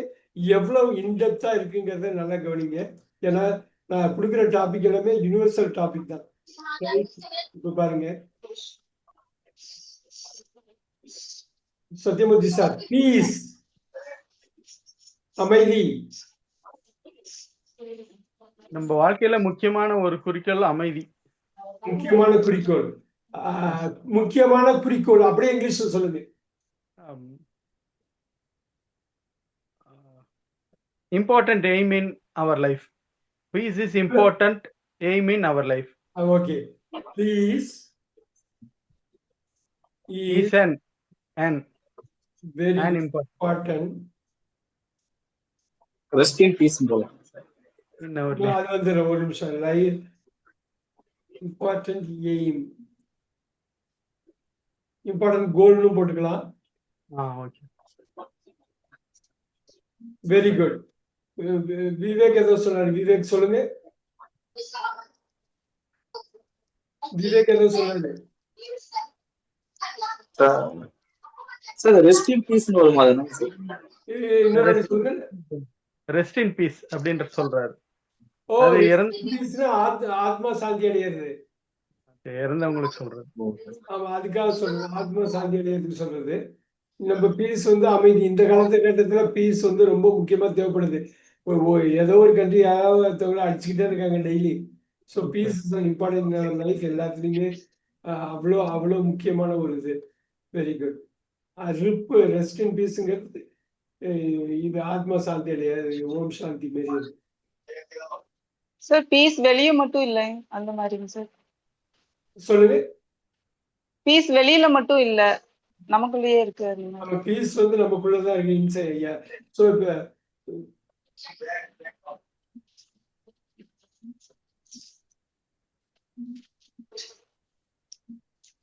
எவ்வளவு இன்டெப்தா இருக்குங்கிறத நல்லா கவனிங்க. ஏன்னா நான் கொடுக்குற டாபிக் எல்லாமே யூனிவர்சல் டாபிக் தான். இப்ப பாருங்க, சத்யமூர்த்தி சார், பீஸ், அமைதி. நம்ம வாழ்க்கையில முக்கியமான ஒரு குறிக்கோள் அமைதி. முக்கியமான குறிக்கோள். முக்கியமான குறிக்கோள் அப்படியே இங்கிலீஷ்ல சொல்லுங்க. Important aim in our life. Peace is important aim in our life. Okay. Peace is an very important. Rest in peace போல. அது வந்து ஒரு நிமிஷம். லைஃப் இம்பார்ட்டன்ட் எய்ம், இம்பார்ட்டன்ட் கோல்னு போட்டுக்கலாம். Okay, very good. விவேக் ஏதோ சொன்னாரு. விவேக் சொல்லுங்க. விவேக் ஏதோ சொன்னாரு. சார் ரெஸ்ட் இன் பீஸ் னு வருமா? இன்னொரு சொல்லுங்க. ரெஸ்ட் இன் பீஸ் அப்படின்ற சொல்றாரு. ஓ, ஆத்மா சாந்தி அடையிறது. இறந்தவங்களுக்கு சொல்றது. ஆமா, அதுக்காக சொல்றது. ஆத்மா சாந்தி அடையிறதுக்கு சொல்றது. நம்ம பீஸ் வந்து அமைதி. இந்த காலகட்டத்துல பீஸ் வந்து ரொம்ப முக்கியமா தேவைப்படுது. ஏதோ ஒரு கண்ட்ரி யாராவது அடிச்சுக்கிட்டே இருக்காங்க daily. So peace is important life. எல்லாத்துலயுமே அவ்வளோ முக்கியமான ஒரு இது. Very good. ரெஸ்ட் இன் பீஸ்ங்கிறது இது ஆத்மா சாந்தி அடையாது, ஓம் சாந்தி மாரி. சார் பீஸ் வெளிய மட்டும் இல்லை அந்த மாதிரிங்க சார். சொல்லுங்க. பீஸ் வெளியில மட்டும் இல்ல, நமக்குள்ளேயே இருக்கு அந்த மாதிரி. நம்ம பீஸ் வந்து நமக்குள்ளதான் இருக்கு இன்சைட். ஐயா ஸோ இப்போ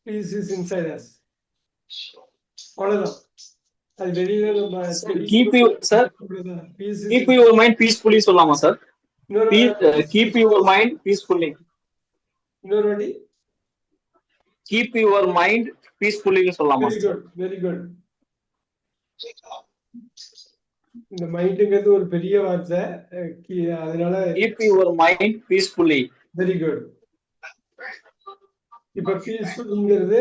பீஸ் இஸ் இன்சைட் அஸ். அவ்வளவுதான். அது வெளியில நம்ம Keep you, sir. Peace Keep is your mind peacefully சொல்லலாமா சார்? இன்னொரு Keep your mind peacefully. இன்னொரு வாட்டி. Keep your mind peacefully சொல்லலாமா very sir? Good, very good. இந்த மைண்டுங்கிறது ஒரு பெரிய வார்த்தை. அதனால Keep your mind peacefully. Very good. இப்ப பீஸ்ஃபுல்ங்கிறது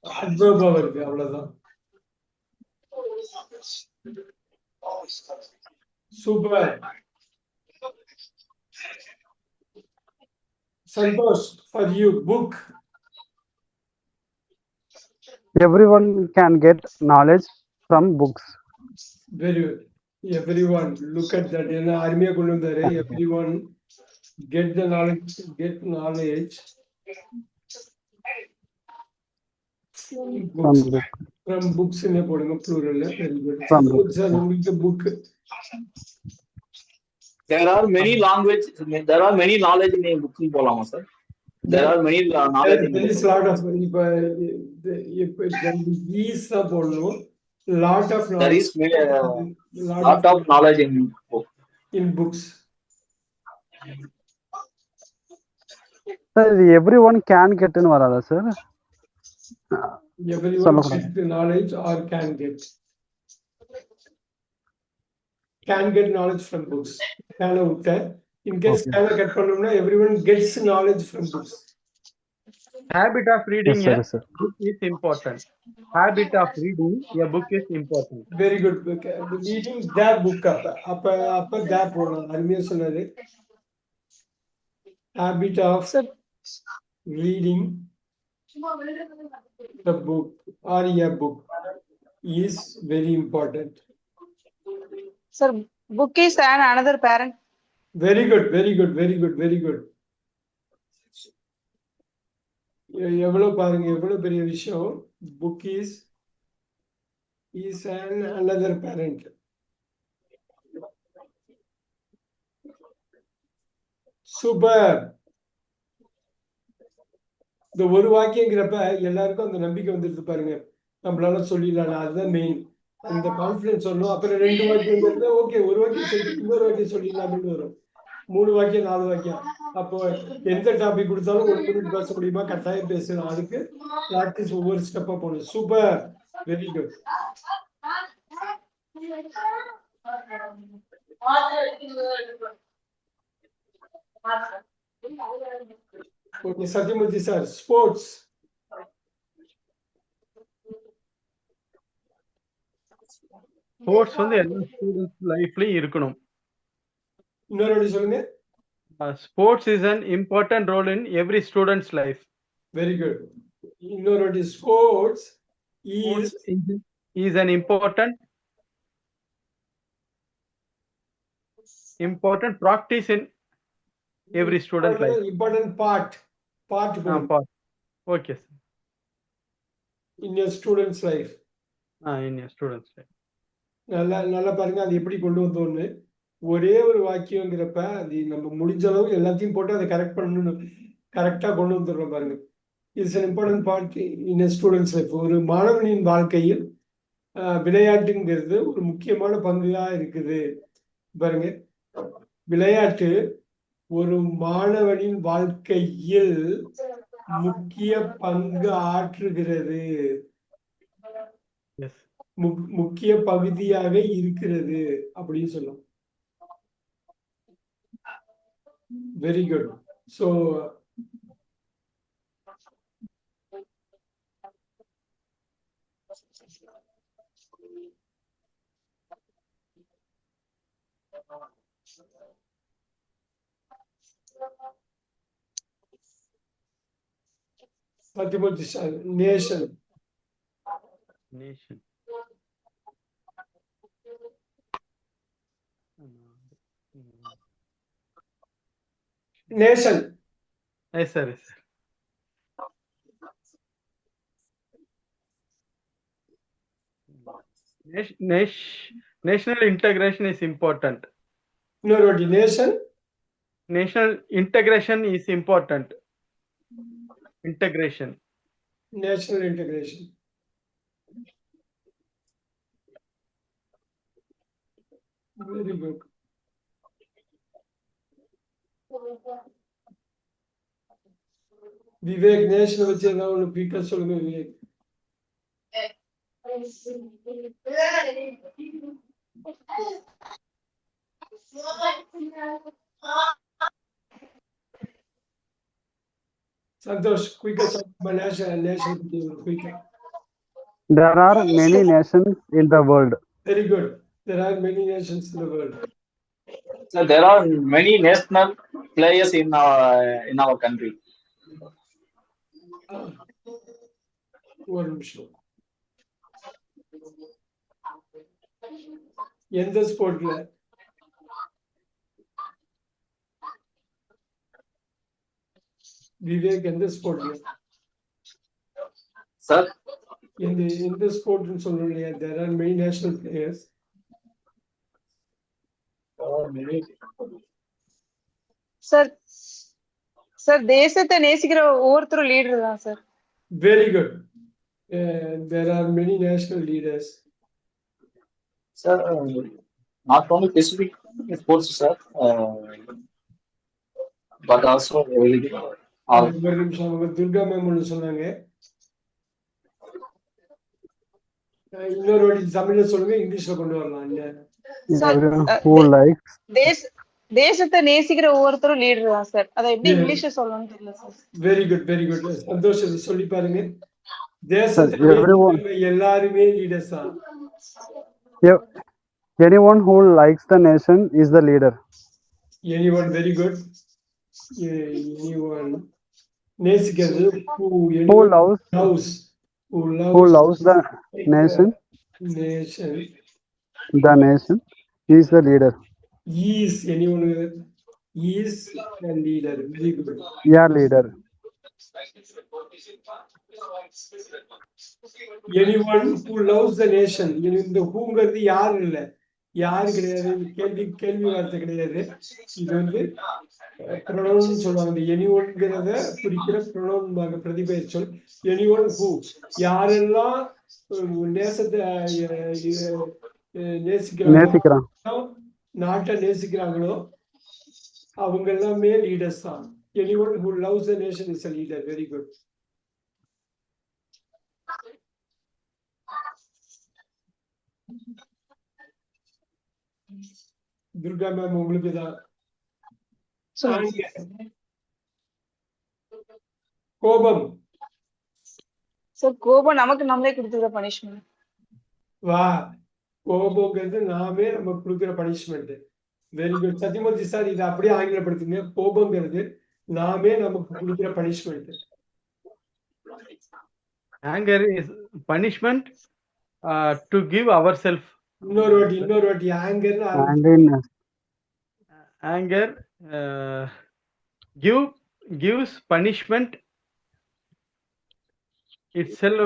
அட்வர்பா வருது, அவ்வளவுதான். Super. Santhosh, for you book. Everyone can get knowledge from books. Very good. Everyone look at that. என்ன அருமையா கொண்டு வந்தாரு. Everyone get the knowledge, get knowledge From book. From books போடுங்க ப்ளூரல்ல. Very good. From book. Sir உங்களுக்கு book. There are many language. There are many knowledge in a book போலாமா sir? There are many knowledge in a book. Lot of இப்ப is தான் போடணும். Lot of There is lot of knowledge in book. in books. Sir, everyone can get ன்னு வராதா sir? Everyone சொல்லக்கூடாது. get the knowledge or can get knowledge from books. Can விட்ட. In case Okay. can cut பண்ணோம்னா everyone gets knowledge from books. Habit of reading Yes, sir, a yes, sir. book is important. Habit of reading a book is important. Very good. Reading the book. அப்ப the போடணும். அருமையா சொன்னாரு. Habit of Sir, reading the book or a book is very important. sir, book is another parent. Very good, very good, very good, very good. எவ்வளவு பாருங்க, எவ்வளவு பெரிய விஷயம். Book is an another parent. Super. இந்த ஒரு வாக்கியங்கிறப்ப எல்லாருக்கும் அந்த நம்பிக்கை வந்துருது பாருங்க. நம்மளால சொல்லிடலாம், அதுதான் மெயின். அந்த கான்பிடன்ஸ் வரணும். அப்புறம் 2 வாக்கியம் ஓகே, ஒரு வாக்கியம் சொல்லி இன்னொரு வாக்கியம் சொல்லிடலாம்னு வரும். 3 வாக்கியம் 4 வாக்கியம். அப்போ எந்த டாபிக் கொடுத்தாலும் 1 மினிட் பேச முடியுமா? கட்டாயம் பேசலாம். அதுக்கு பிராக்டிஸ் ஒவ்வொரு ஸ்டெப்பா போகணும். Super, very good. Okay, Sathyamoorthy sir, sports. Sports வந்து எல்லா ஸ்டூடெண்ட்ஸ் லைஃப்லயும் இருக்கணும். இன்னொரு வாட்டி சொல்லுங்க. Sports is an important role in every student's life. Very good. இன்னொரு வாட்டி. Sports Sports is is an important practice in every student life. important part Part. Okay, sir. in your student's life. In your student's life. நல்லா பாருங்க, அது எப்படி கொண்டு வந்தோன்னு. ஒரே ஒரு வாக்கியங்கிறப்ப அது நம்ம முடிஞ்ச அளவுக்கு எல்லாத்தையும் போட்டு அதை கரெக்ட் பண்ணணும். கரெக்டா கொண்டு வந்துடுறோம் பாருங்க. It's an important part in a student's life. ஒரு மாணவனின் வாழ்க்கையில் விளையாட்டுங்கிறது ஒரு முக்கியமான பங்கா இருக்குது பாருங்க. விளையாட்டு ஒரு மாணவனின் வாழ்க்கையில் முக்கிய பங்கு ஆற்றுகிறது, Yes. முக்கிய பகுதியாக இருக்கிறது அப்படின்னு சொல்லும். Very good. So Sathyamoorthy sir, nation. Nation. Nation. Yes, sir. Yes, sir. National integration is important. இன்னொரு வாட்டி nation National integration is important. Integration. National integration. Very good. Vivek நேஷனை வச்சு ஏதாவது ஒன்று குயிக்கா சொல்லுங்க விவேக். சந்தோஷ் குயிக்கா சொல்லுங்க நேஷன் குயிக்கா. There are many nations in the world. Very good. There are many nations in the world. So there are many national players in our country. ஒரு நிமிஷம். எந்த ஸ்போர்ட்ல? விவேக் எந்த ஸ்போர்ட்ல? Sir, எந்த ஸ்போர்ட்னு சொல்லணும் இல்லையா? There are many national players. Sir தேசத்தை நேசிக்கிற ஒவ்வொருத்தரும் லீடர் தான் sir. Very good. There are many national leaders. Sir, not only specific sports, sir, but also ஒரு நிமிஷம் அவங்க துர்கா மேம் ஒன்று சொன்னாங்க. இன்னொரு வாட்டி தமிழ்ல சொல்லுங்க, இங்கிலீஷ்ல கொண்டு வரலாம். Who likes தேசத்தை நேசிக்கிற ஒவ்வொருத்தரும் லீடர் தான் சார். அதை எப்படி இங்கிலீஷ்ல சொல்லணும்னு தெரியல sir. Very good very good. சந்தோஷம் சொல்லி பாருங்க. தேசத்தை எல்லாருமே லீடர்ஸ் தான். Anyone who likes the nation is the leader. Anyone, very good. Anyone நேசிக்கிறது who loves the nation is the leader. Is anyone is a leader. Very good. Yeah, leader. Anyone who loves the nation. இந்த whoங்கிறது யாரு இல்ல, யாரு கிடையாது, கேள்வி வார்த்தை கிடையாது. இது வந்து ப்ரொனவுன் சொல்லுவாங்க. எனிஒன்ங்கிறத குறிக்கிற ப்ரொனவுன் பிரதிபெயர் சொல். எனிஒன் ஹூ, யாரெல்லாம் நேசத்தை நேசிக்கிறாங்க, நாட்டை நேசிக்கிறாங்களோ அவங்க எல்லாமே லீடர்ஸ் தான். Anyone who loves the nation is a leader. Very good. Durga ma'am உங்களுக்கு தான். கோபம். சார் கோபம் நமக்கு நம்மளே கொடுத்துக்கிற பனிஷ்மெண்ட். வா, கோபம்ங்கிறது நாமே நம்ம கொடுக்குற punishment. Very good Sathyamoorthy sir, இதை அப்படியே ஆங்கிலப்படுத்துங்க. கோபம்ங்கிறது நாமே நமக்கு கொடுக்குற punishment. Anger is punishment to give ourselves. இன்னொரு வாட்டி Anger gives punishment itself.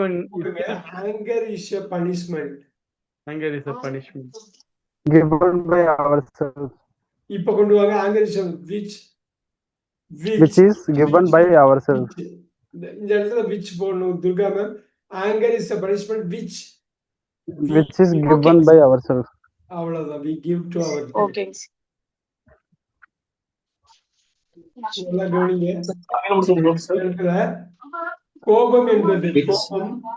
Anger is a punishment. Anger is a punishment given by ourselves. இப்ப கொண்டு வாங்க. anger is which is given by ourselves. இந்த இடத்துல which போடணும் Durga ma'am. anger is a punishment which is given by ourselves. அவ்வளவுதான். we give to ourselves. Okay. கோபம் என்பது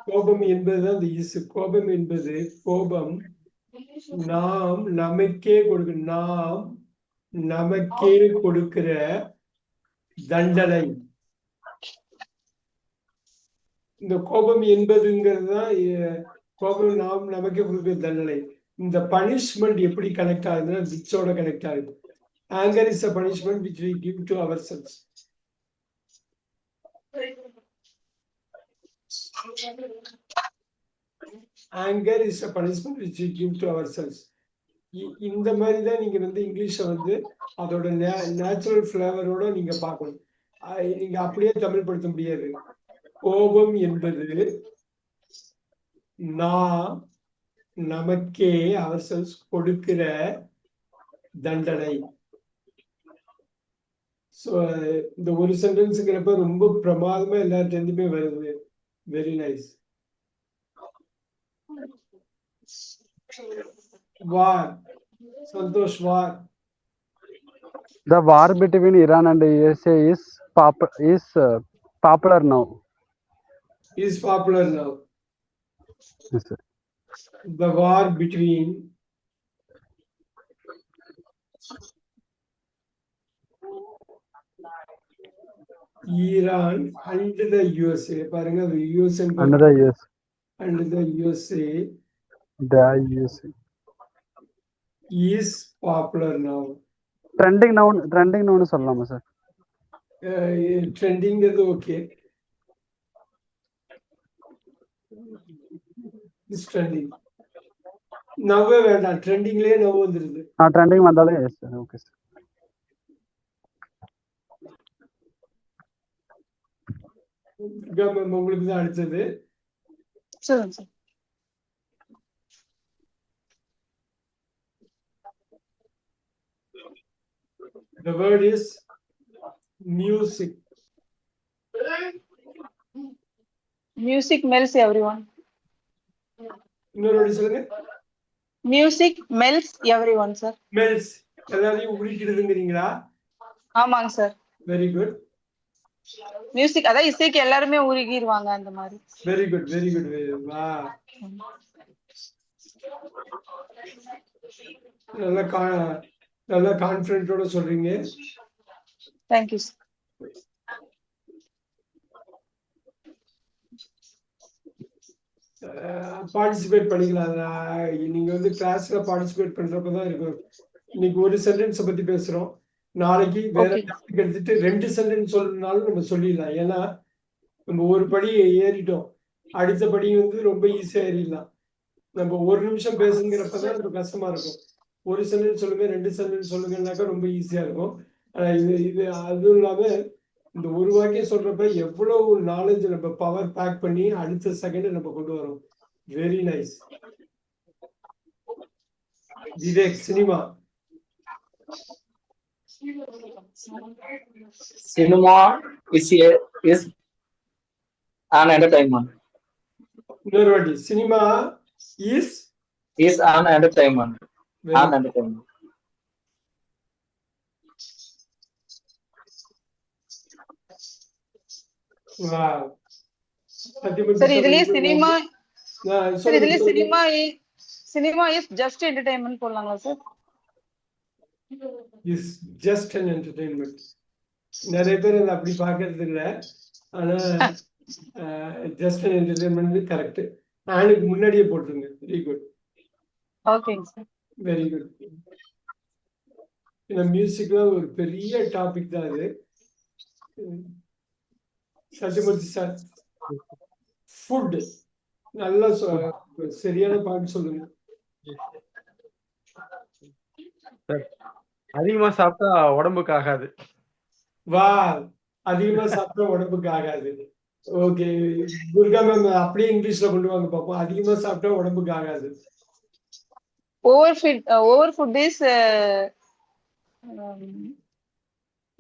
கோபம் என்பதுதான் இந்த இசு. கோபம் என்பது கோபம் நாம் நமக்கே கொடுக்கிற தண்டனை. இந்த கோபம் என்பதுங்கிறது தான் கோபம் நாம் நமக்கே கொடுக்கிற தண்டனை. இந்த பனிஷ்மெண்ட் எப்படி கனெக்ட் ஆகுதுன்னா விச்சோட கனெக்ட் ஆகுது. Anger is a punishment which we give to ourselves. Anger is a punishment which we give to ourselves. இந்த மாதிரி தான் நீங்க வந்து இங்கிலீஷை வந்து அதோட நேச்சுரல் ஃபிளேவரோட நீங்க பார்க்கணும். நீங்க அப்படியே தமிழ் படுத்த முடியாது. கோபம் என்பது நமக்கே ourselves கொடுக்கிற தண்டனை. ஸோ இந்த ஒரு சென்டென்ஸுங்கிறப்ப ரொம்ப பிரமாதமா எல்லார்ட்டேருந்துமே வருது. Very nice. War. Santhosh war. The war between Iran and USA is popular now. Is popular now. Yes, sir. The war between Iran and the USA. பாருங்க USA Under the US. and the USA The USA. is popular now. Trending noun சொல்லலாமா sir? Trending is okay. Is trending. நவ்வே வேண்டாம், ட்ரெண்டிங்லயே now வந்துருது. Trending வந்தாலே yes sir. Okay sir. உங்களுக்கு தான் அடுத்தது. சொல்லுங்க sir. The word is music. Music melts everyone. இன்னொரு வாட்டி சொல்லுங்க. Music melts everyone, sir. Melts எல்லாரையும் உருக்கிடுதுங்கிறீங்களா? ஆமாங்க சார். Very good. மியூசிக் அதான் இசைக்கு எல்லாருமே உருகிடுவாங்க அந்த மாதிரி. Very good, very good. வா, நல்லா கான்ஃபிடென்ட்டோட சொல்றீங்க. Thank you sir. பார்ட்டிசிபேட் பண்ணிக்கலாம். நீங்க வந்து கிளாஸ்ல பார்ட்டிசிபேட் பண்றப்பதான் இருக்கும். இன்னைக்கு ஒரு சென்டென்ஸை பத்தி பேசுறோம், நாளைக்கு வேற டாபிக் எடுத்துட்டு 2 சென்டென்ஸ் சொல்லணும்னாலும் நம்ம சொல்லிடலாம். ஏன்னா நம்ம ஒரு படி ஏறிட்டோம், அடுத்த படி வந்து ரொம்ப ஈஸியா ஏறிடலாம். நம்ம ஒரு நிமிஷம் பேசுங்கிறப்பதான் ரொம்ப கஷ்டமா இருக்கும். ஒரு சென்டென்ஸ் சொல்லுங்க, 2 சென்டென்ஸ் சொல்லுங்கன்னாக்கா ரொம்ப ஈஸியா இருக்கும். இது அதுவும் இல்லாம இந்த ஒரு வாக்கியம் சொல்றப்ப எவ்வளவு நாலேஜ் நம்ம பவர் பேக் பண்ணி அடுத்த செகண்ட் நம்ம கொண்டு வரோம். Very nice. Vivek, cinema. Cinema is an entertainment. இன்னொரு வாட்டி, cinema is an entertainment. An entertainment. Sir இதுலயே சினிமா இஸ் ஜஸ்ட் என்டர்டைன்மெண்ட் போடலாங்களா sir? Is just an entertainment. நிறைய பேர் அதை அப்படி பார்க்கறது இல்லை. ஆனா ஜஸ்ட் an entertainment கரெக்ட். ஆனுக்கு முன்னாடியே போட்டுருங்க. Very good. ஓகேங்க சார். Very good. இந்த மியூசிக்லாம் ஒரு பெரிய டாபிக் தான் அது. சத்யமூர்த்தி சார், ஃபுட் நல்லா சரியான பாட்டு சொல்லுங்க. அதிகமா சாப்பிட்டா உடம்புக்கு ஆகாது. வா, அதிகமா சாப்பிட்டா உடம்புக்கு ஆகாது. ஓகே, துர்கா மேம் அப்படியே இங்கிலீஷ்ல கொண்டு வாங்க பாப்போம். அதிகமா சாப்பிட்டா உடம்புக்கு ஆகாது. Over food is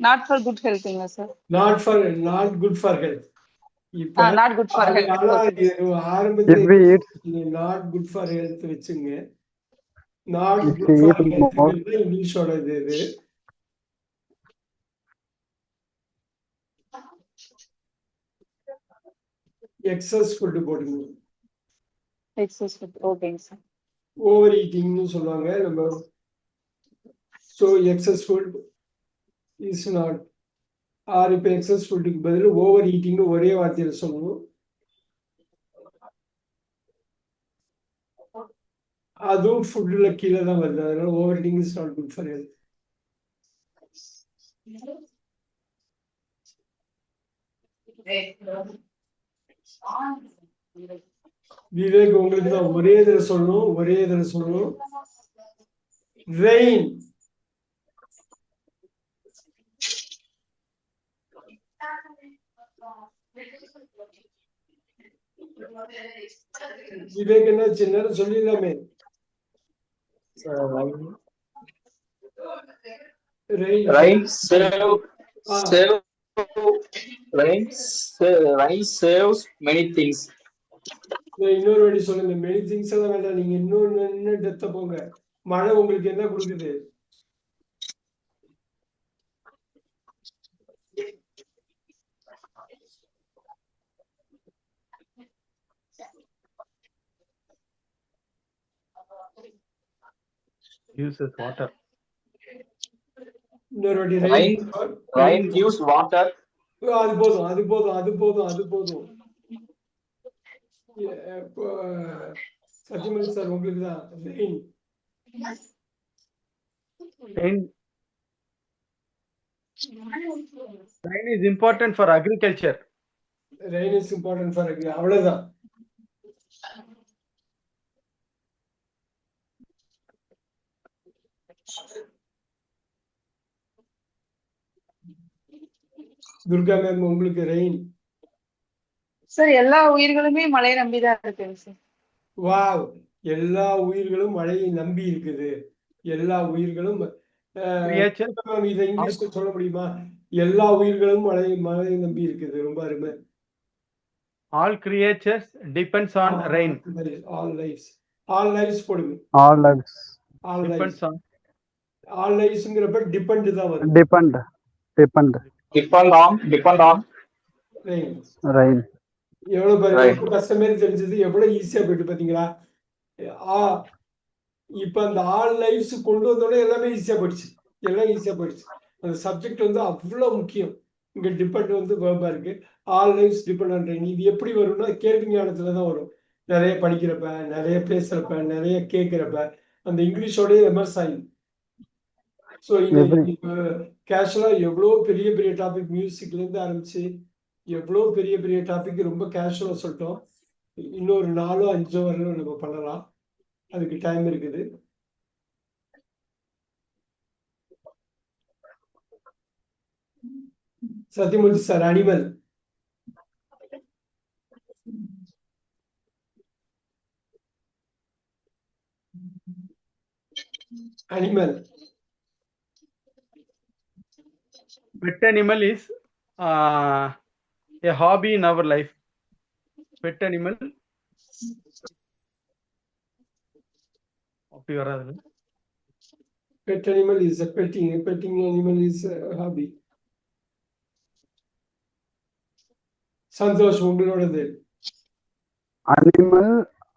not for good health ங்க sir. not good for health. இப்ப not good for health. ஆரம்பத்துல not good for health வெச்சுங்க. not good for health இங்கிலீஷோட இது. எக்ஸஸ் ஃபுட் போடுங்க. Excess food. ஓகேங்க சார். ஓவர் ஈட்டிங்னு சொல்லுவாங்க நம்ம. So excess food is not. Or இப்போ எக்ஸஸ் ஃபுட்டுக்கு பதில் ஓவர் ஈட்டிங்னு ஒரே வார்த்தையில சொல்லணும். அதுவும் ஃபுட்ல கீழே தான் வருது. அதனால over eating is not good for health. Vivek, உங்களுக்கு தான் ஒரே இதில் சொல்லணும். ரெயின். விவேக் என்ன சின்ன சொல்லிடலாமே. Rain save rain saves many things. இன்னொரு வாட்டி சொல்லுங்க. மெனி திங்ஸ் எல்லாம் வேண்டாம், நீங்க இன்னொன்னு டெப்தா போங்க. மழை உங்களுக்கு என்ன கொடுக்குது? Uses water. இன்னொரு வாட்டி Rain gives water. அது போதும், அது போதும், அது போதும், அது போதும். சத்யமணி சார் உங்களுக்கு தான். Rain is important for agriculture. Rain is important for agriculture. அவ்வளவுதான். துர்கா மேம் உங்களுக்கு ரெயின். சார் எல்லா உயிர்களுமே மழையை நம்பிதான் இருக்குங்க சார். வாவ், எல்லா உயிர்களும் மழையை நம்பி இருக்குது. எல்லா உயிர்களும் இதை இங்கிலீஷ்ல சொல்ல முடியுமா? எல்லா உயிர்களும் மழையை நம்பி இருக்குது. ரொம்ப அருமை. All creatures depends on rain. All lives. All lives போடுங்க. All lives. All depends on. All livesங்கிறப்ப டிபெண்ட் தான் வரும். Depend on rain. எவ்வளவு கஷ்டமே தெரிஞ்சது, எவ்வளவு ஈஸியா போயிட்டு பாத்தீங்களா? இப்ப அந்த ஆல் லைஃப்ஸ் கொண்டு வந்தோட எல்லாமே ஈஸியா போயிடுச்சு. எல்லாம் ஈஸியா போயிடுச்சு. அந்த சப்ஜெக்ட் வந்து அவ்வளவு முக்கியம். இங்க டிபெண்ட் வந்து வேர்பா இருக்கு. All lifes depend on rain. இது எப்படி வரும்னா கேள்வி ஞானத்துலதான் வரும். நிறைய படிக்கிறப்ப, நிறைய பேசுறப்ப, நிறைய கேட்கிறப்ப அந்த இங்கிலீஷோட எமர்ஸ் ஆகும். ஸோ கேஷுவலா எவ்வளோ பெரிய பெரிய டாபிக், மியூசிக்ல இருந்து ஆரம்பிச்சு எவ்வளோ பெரிய பெரிய டாபிக் ரொம்ப கேஷுவலா சொல்லிட்டோம். இன்னொரு 4-5 வரலும் நம்ம பண்ணலாம். அதுக்கு டைம் இருக்குது. Sathyamoorthy sir, animal. Animal. Pet animal is a hobby in our life. Pet animal. Pet animal is a petting. A petting animal is a hobby. Santosh, உங்களோடது.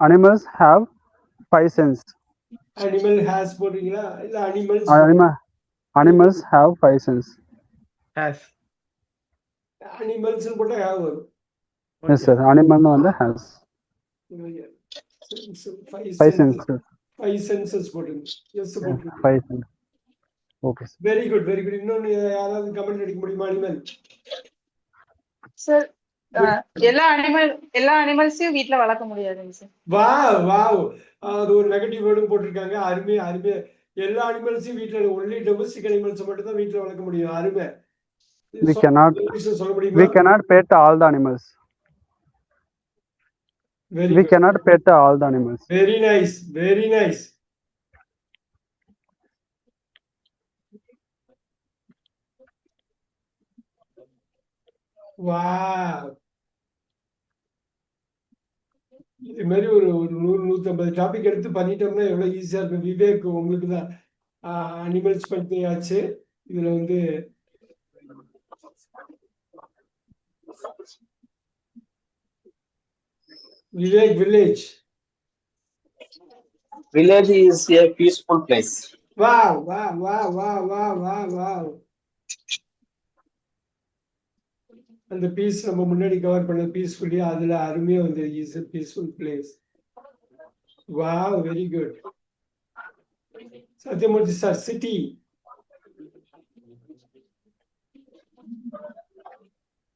Animals have 5 senses. Animal has போடுறீங்களா? இல்ல animals have 5 senses. Has. Animals போட்டா have வரும். Yes sir, animal வந்து has. 5 senses. 5 senses போடுங்க. Yes போடுங்க. 5 senses. Okay sir. Very good, very good. இன்னொன்னு யாராவது கமெண்ட் அடிக்க முடியுமா? அனிமல் சார், எல்லா அனிமல்ஸையும் வீட்ல வளர்க்க முடியாதுங்க சார். வாவ், அது ஒரு நெகட்டிவ் வேர்டும் போட்டிருக்காங்க. அருமை. எல்லா அனிமல்ஸையும் வீட்ல, ஒன்லி டொமஸ்டிக் அனிமல்ஸ் மட்டும் தான் வீட்ல வளர்க்க முடியும். அருமை. We cannot pet all the animals. We cannot pet all the animals. Very nice, very nice. Wow. இது மாதிரி ஒரு 100-150 டாபிக் எடுத்து பண்ணிட்டோம்னா எவ்வளவு ஈஸியா இருக்கும். விவேக், உங்களுக்கு தான் அனிமல்ஸ் பத்தி ஆச்சு. இதுல வந்து Vivek, village is a peaceful place. Wow. அந்த பீஸ் நம்ம முன்னாடி கவர் பண்ண பீஸ்ஃபுல்லி, அதுல அருமையா வந்து is a peaceful place. Wow, very good. Sathyamoorthy sir, city.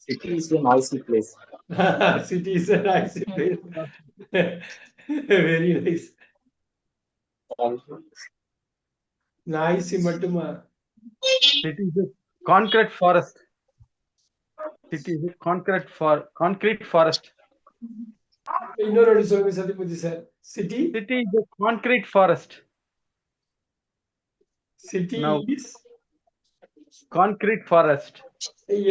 City is a noisy place. City is a nice place. Very nice. Nice மட்டுமா? It is a concrete forest. It is a concrete forest. இன்னொரு வாட்டி சொல்லுங்க Sathyamoorthy sir. City City is a concrete forest. City Now, is concrete forest.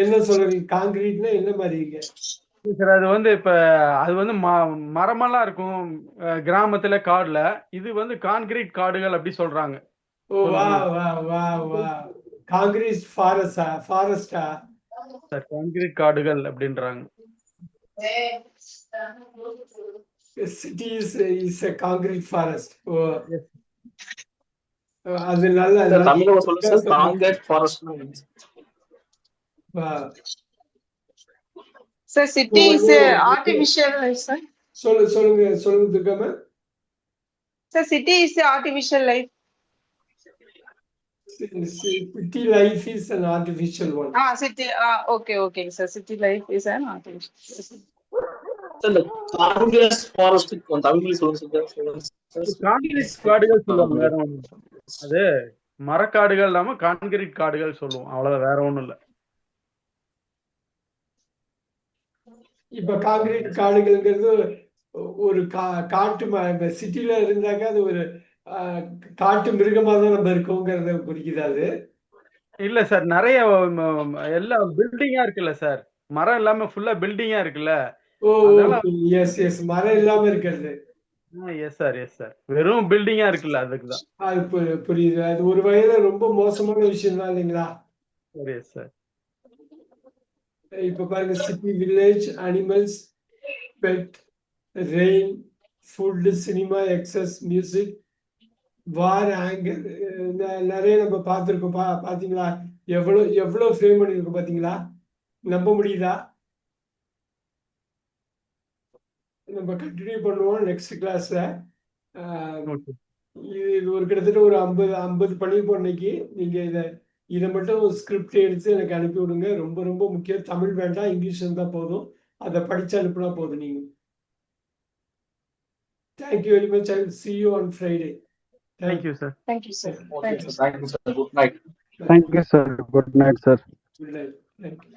என்ன சொல்றீங்க? காங்கிரீட்னா என்ன மாதிரிங்க? Sir அது வந்து இப்ப அது வந்து மரமெல்லாம் இருக்கும் கிராமத்துல காடுல. இது வந்து கான்கிரீட் காடுகள் அப்படி சொல்றாங்க. ஓ வா வா வா வா காங்கிரீட் ஃபாரஸ்டா? சார் கான்கிரீட் காடுகள் அப்படின்றாங்க. City is a concrete forest. Oh Yes. அது நல்ல சார் தமிழ்ல சொல்லுங்க sir. Concrete forest. Sir, city is a artificial life, sir. சொல்லுங்க துர்காமா. Sir, city is a artificial life. City life is an artificial one. City. Okay, sir. City life is an artificial. Sir இந்த Congress forest தமிழ்ல சொல்லுங்க sir. Concrete காடுகள் சொல்லுவாங்க, வேற ஒண்ணும் இல்ல. அது மரக்காடுகள் இல்லாம கான்கிரீட் காடுகள் சொல்லுவோம், அவ்வளவுதான், வேற ஒண்ணும் இல்ல. இப்ப காங்கிரீட் காடுகள்ங்கிறது ஒரு காட்டு சிட்டில இருந்தாக்க அது ஒரு காட்டு மிருகமா தான் நம்ம இருக்கோங்கிறத குறிக்குது. அது இல்ல சார், நிறைய எல்லாம் பில்டிங்கா இருக்குல்ல சார், மரம் இல்லாம ஃபுல்லா பில்டிங்கா இருக்குல்ல. ஓ எஸ் மரம் இல்லாம இருக்கிறது. எஸ் சார், வெறும் பில்டிங்கா இருக்குல்ல, அதுக்குதான். அது புரியுது. அது ஒரு வகையில ரொம்ப மோசமான விஷயம் தான் இல்லைங்களா? சரி சார். இப்ப பாருங்க, city, village, animals, pet, rain, food, cinema, excess, music, war, anger, நிறைய நம்ம பார்த்துருக்கோம். பாத்தீங்களா? எவ்வளவு ஃப்ரேம் பண்ணிருக்கோம் பாத்தீங்களா? நம்ப முடியுதா? நம்ம கண்டினியூ பண்ணுவோம் நெக்ஸ்ட் கிளாஸ்ல. இது ஒரு கிட்டத்தட்ட ஒரு 50 பண்ணிருப்போம் இன்னைக்கு. நீங்க இதை மட்டும் ஸ்கிரிப்ட் எடுத்து எனக்கு அனுப்பி விடுங்க. ரொம்ப ரொம்ப முக்கியம். தமிழ் வேண்டாம், இங்கிலீஷ் இருந்தா போதும். அதை படிச்சு அனுப்புனா போதும். நீங்க thank you very much. I will see you on Friday. Thank you, sir. Thank you, sir. Okay, sir. Thank you, sir. Good night. Thank you, sir. Good night, sir. Good night. Thank you.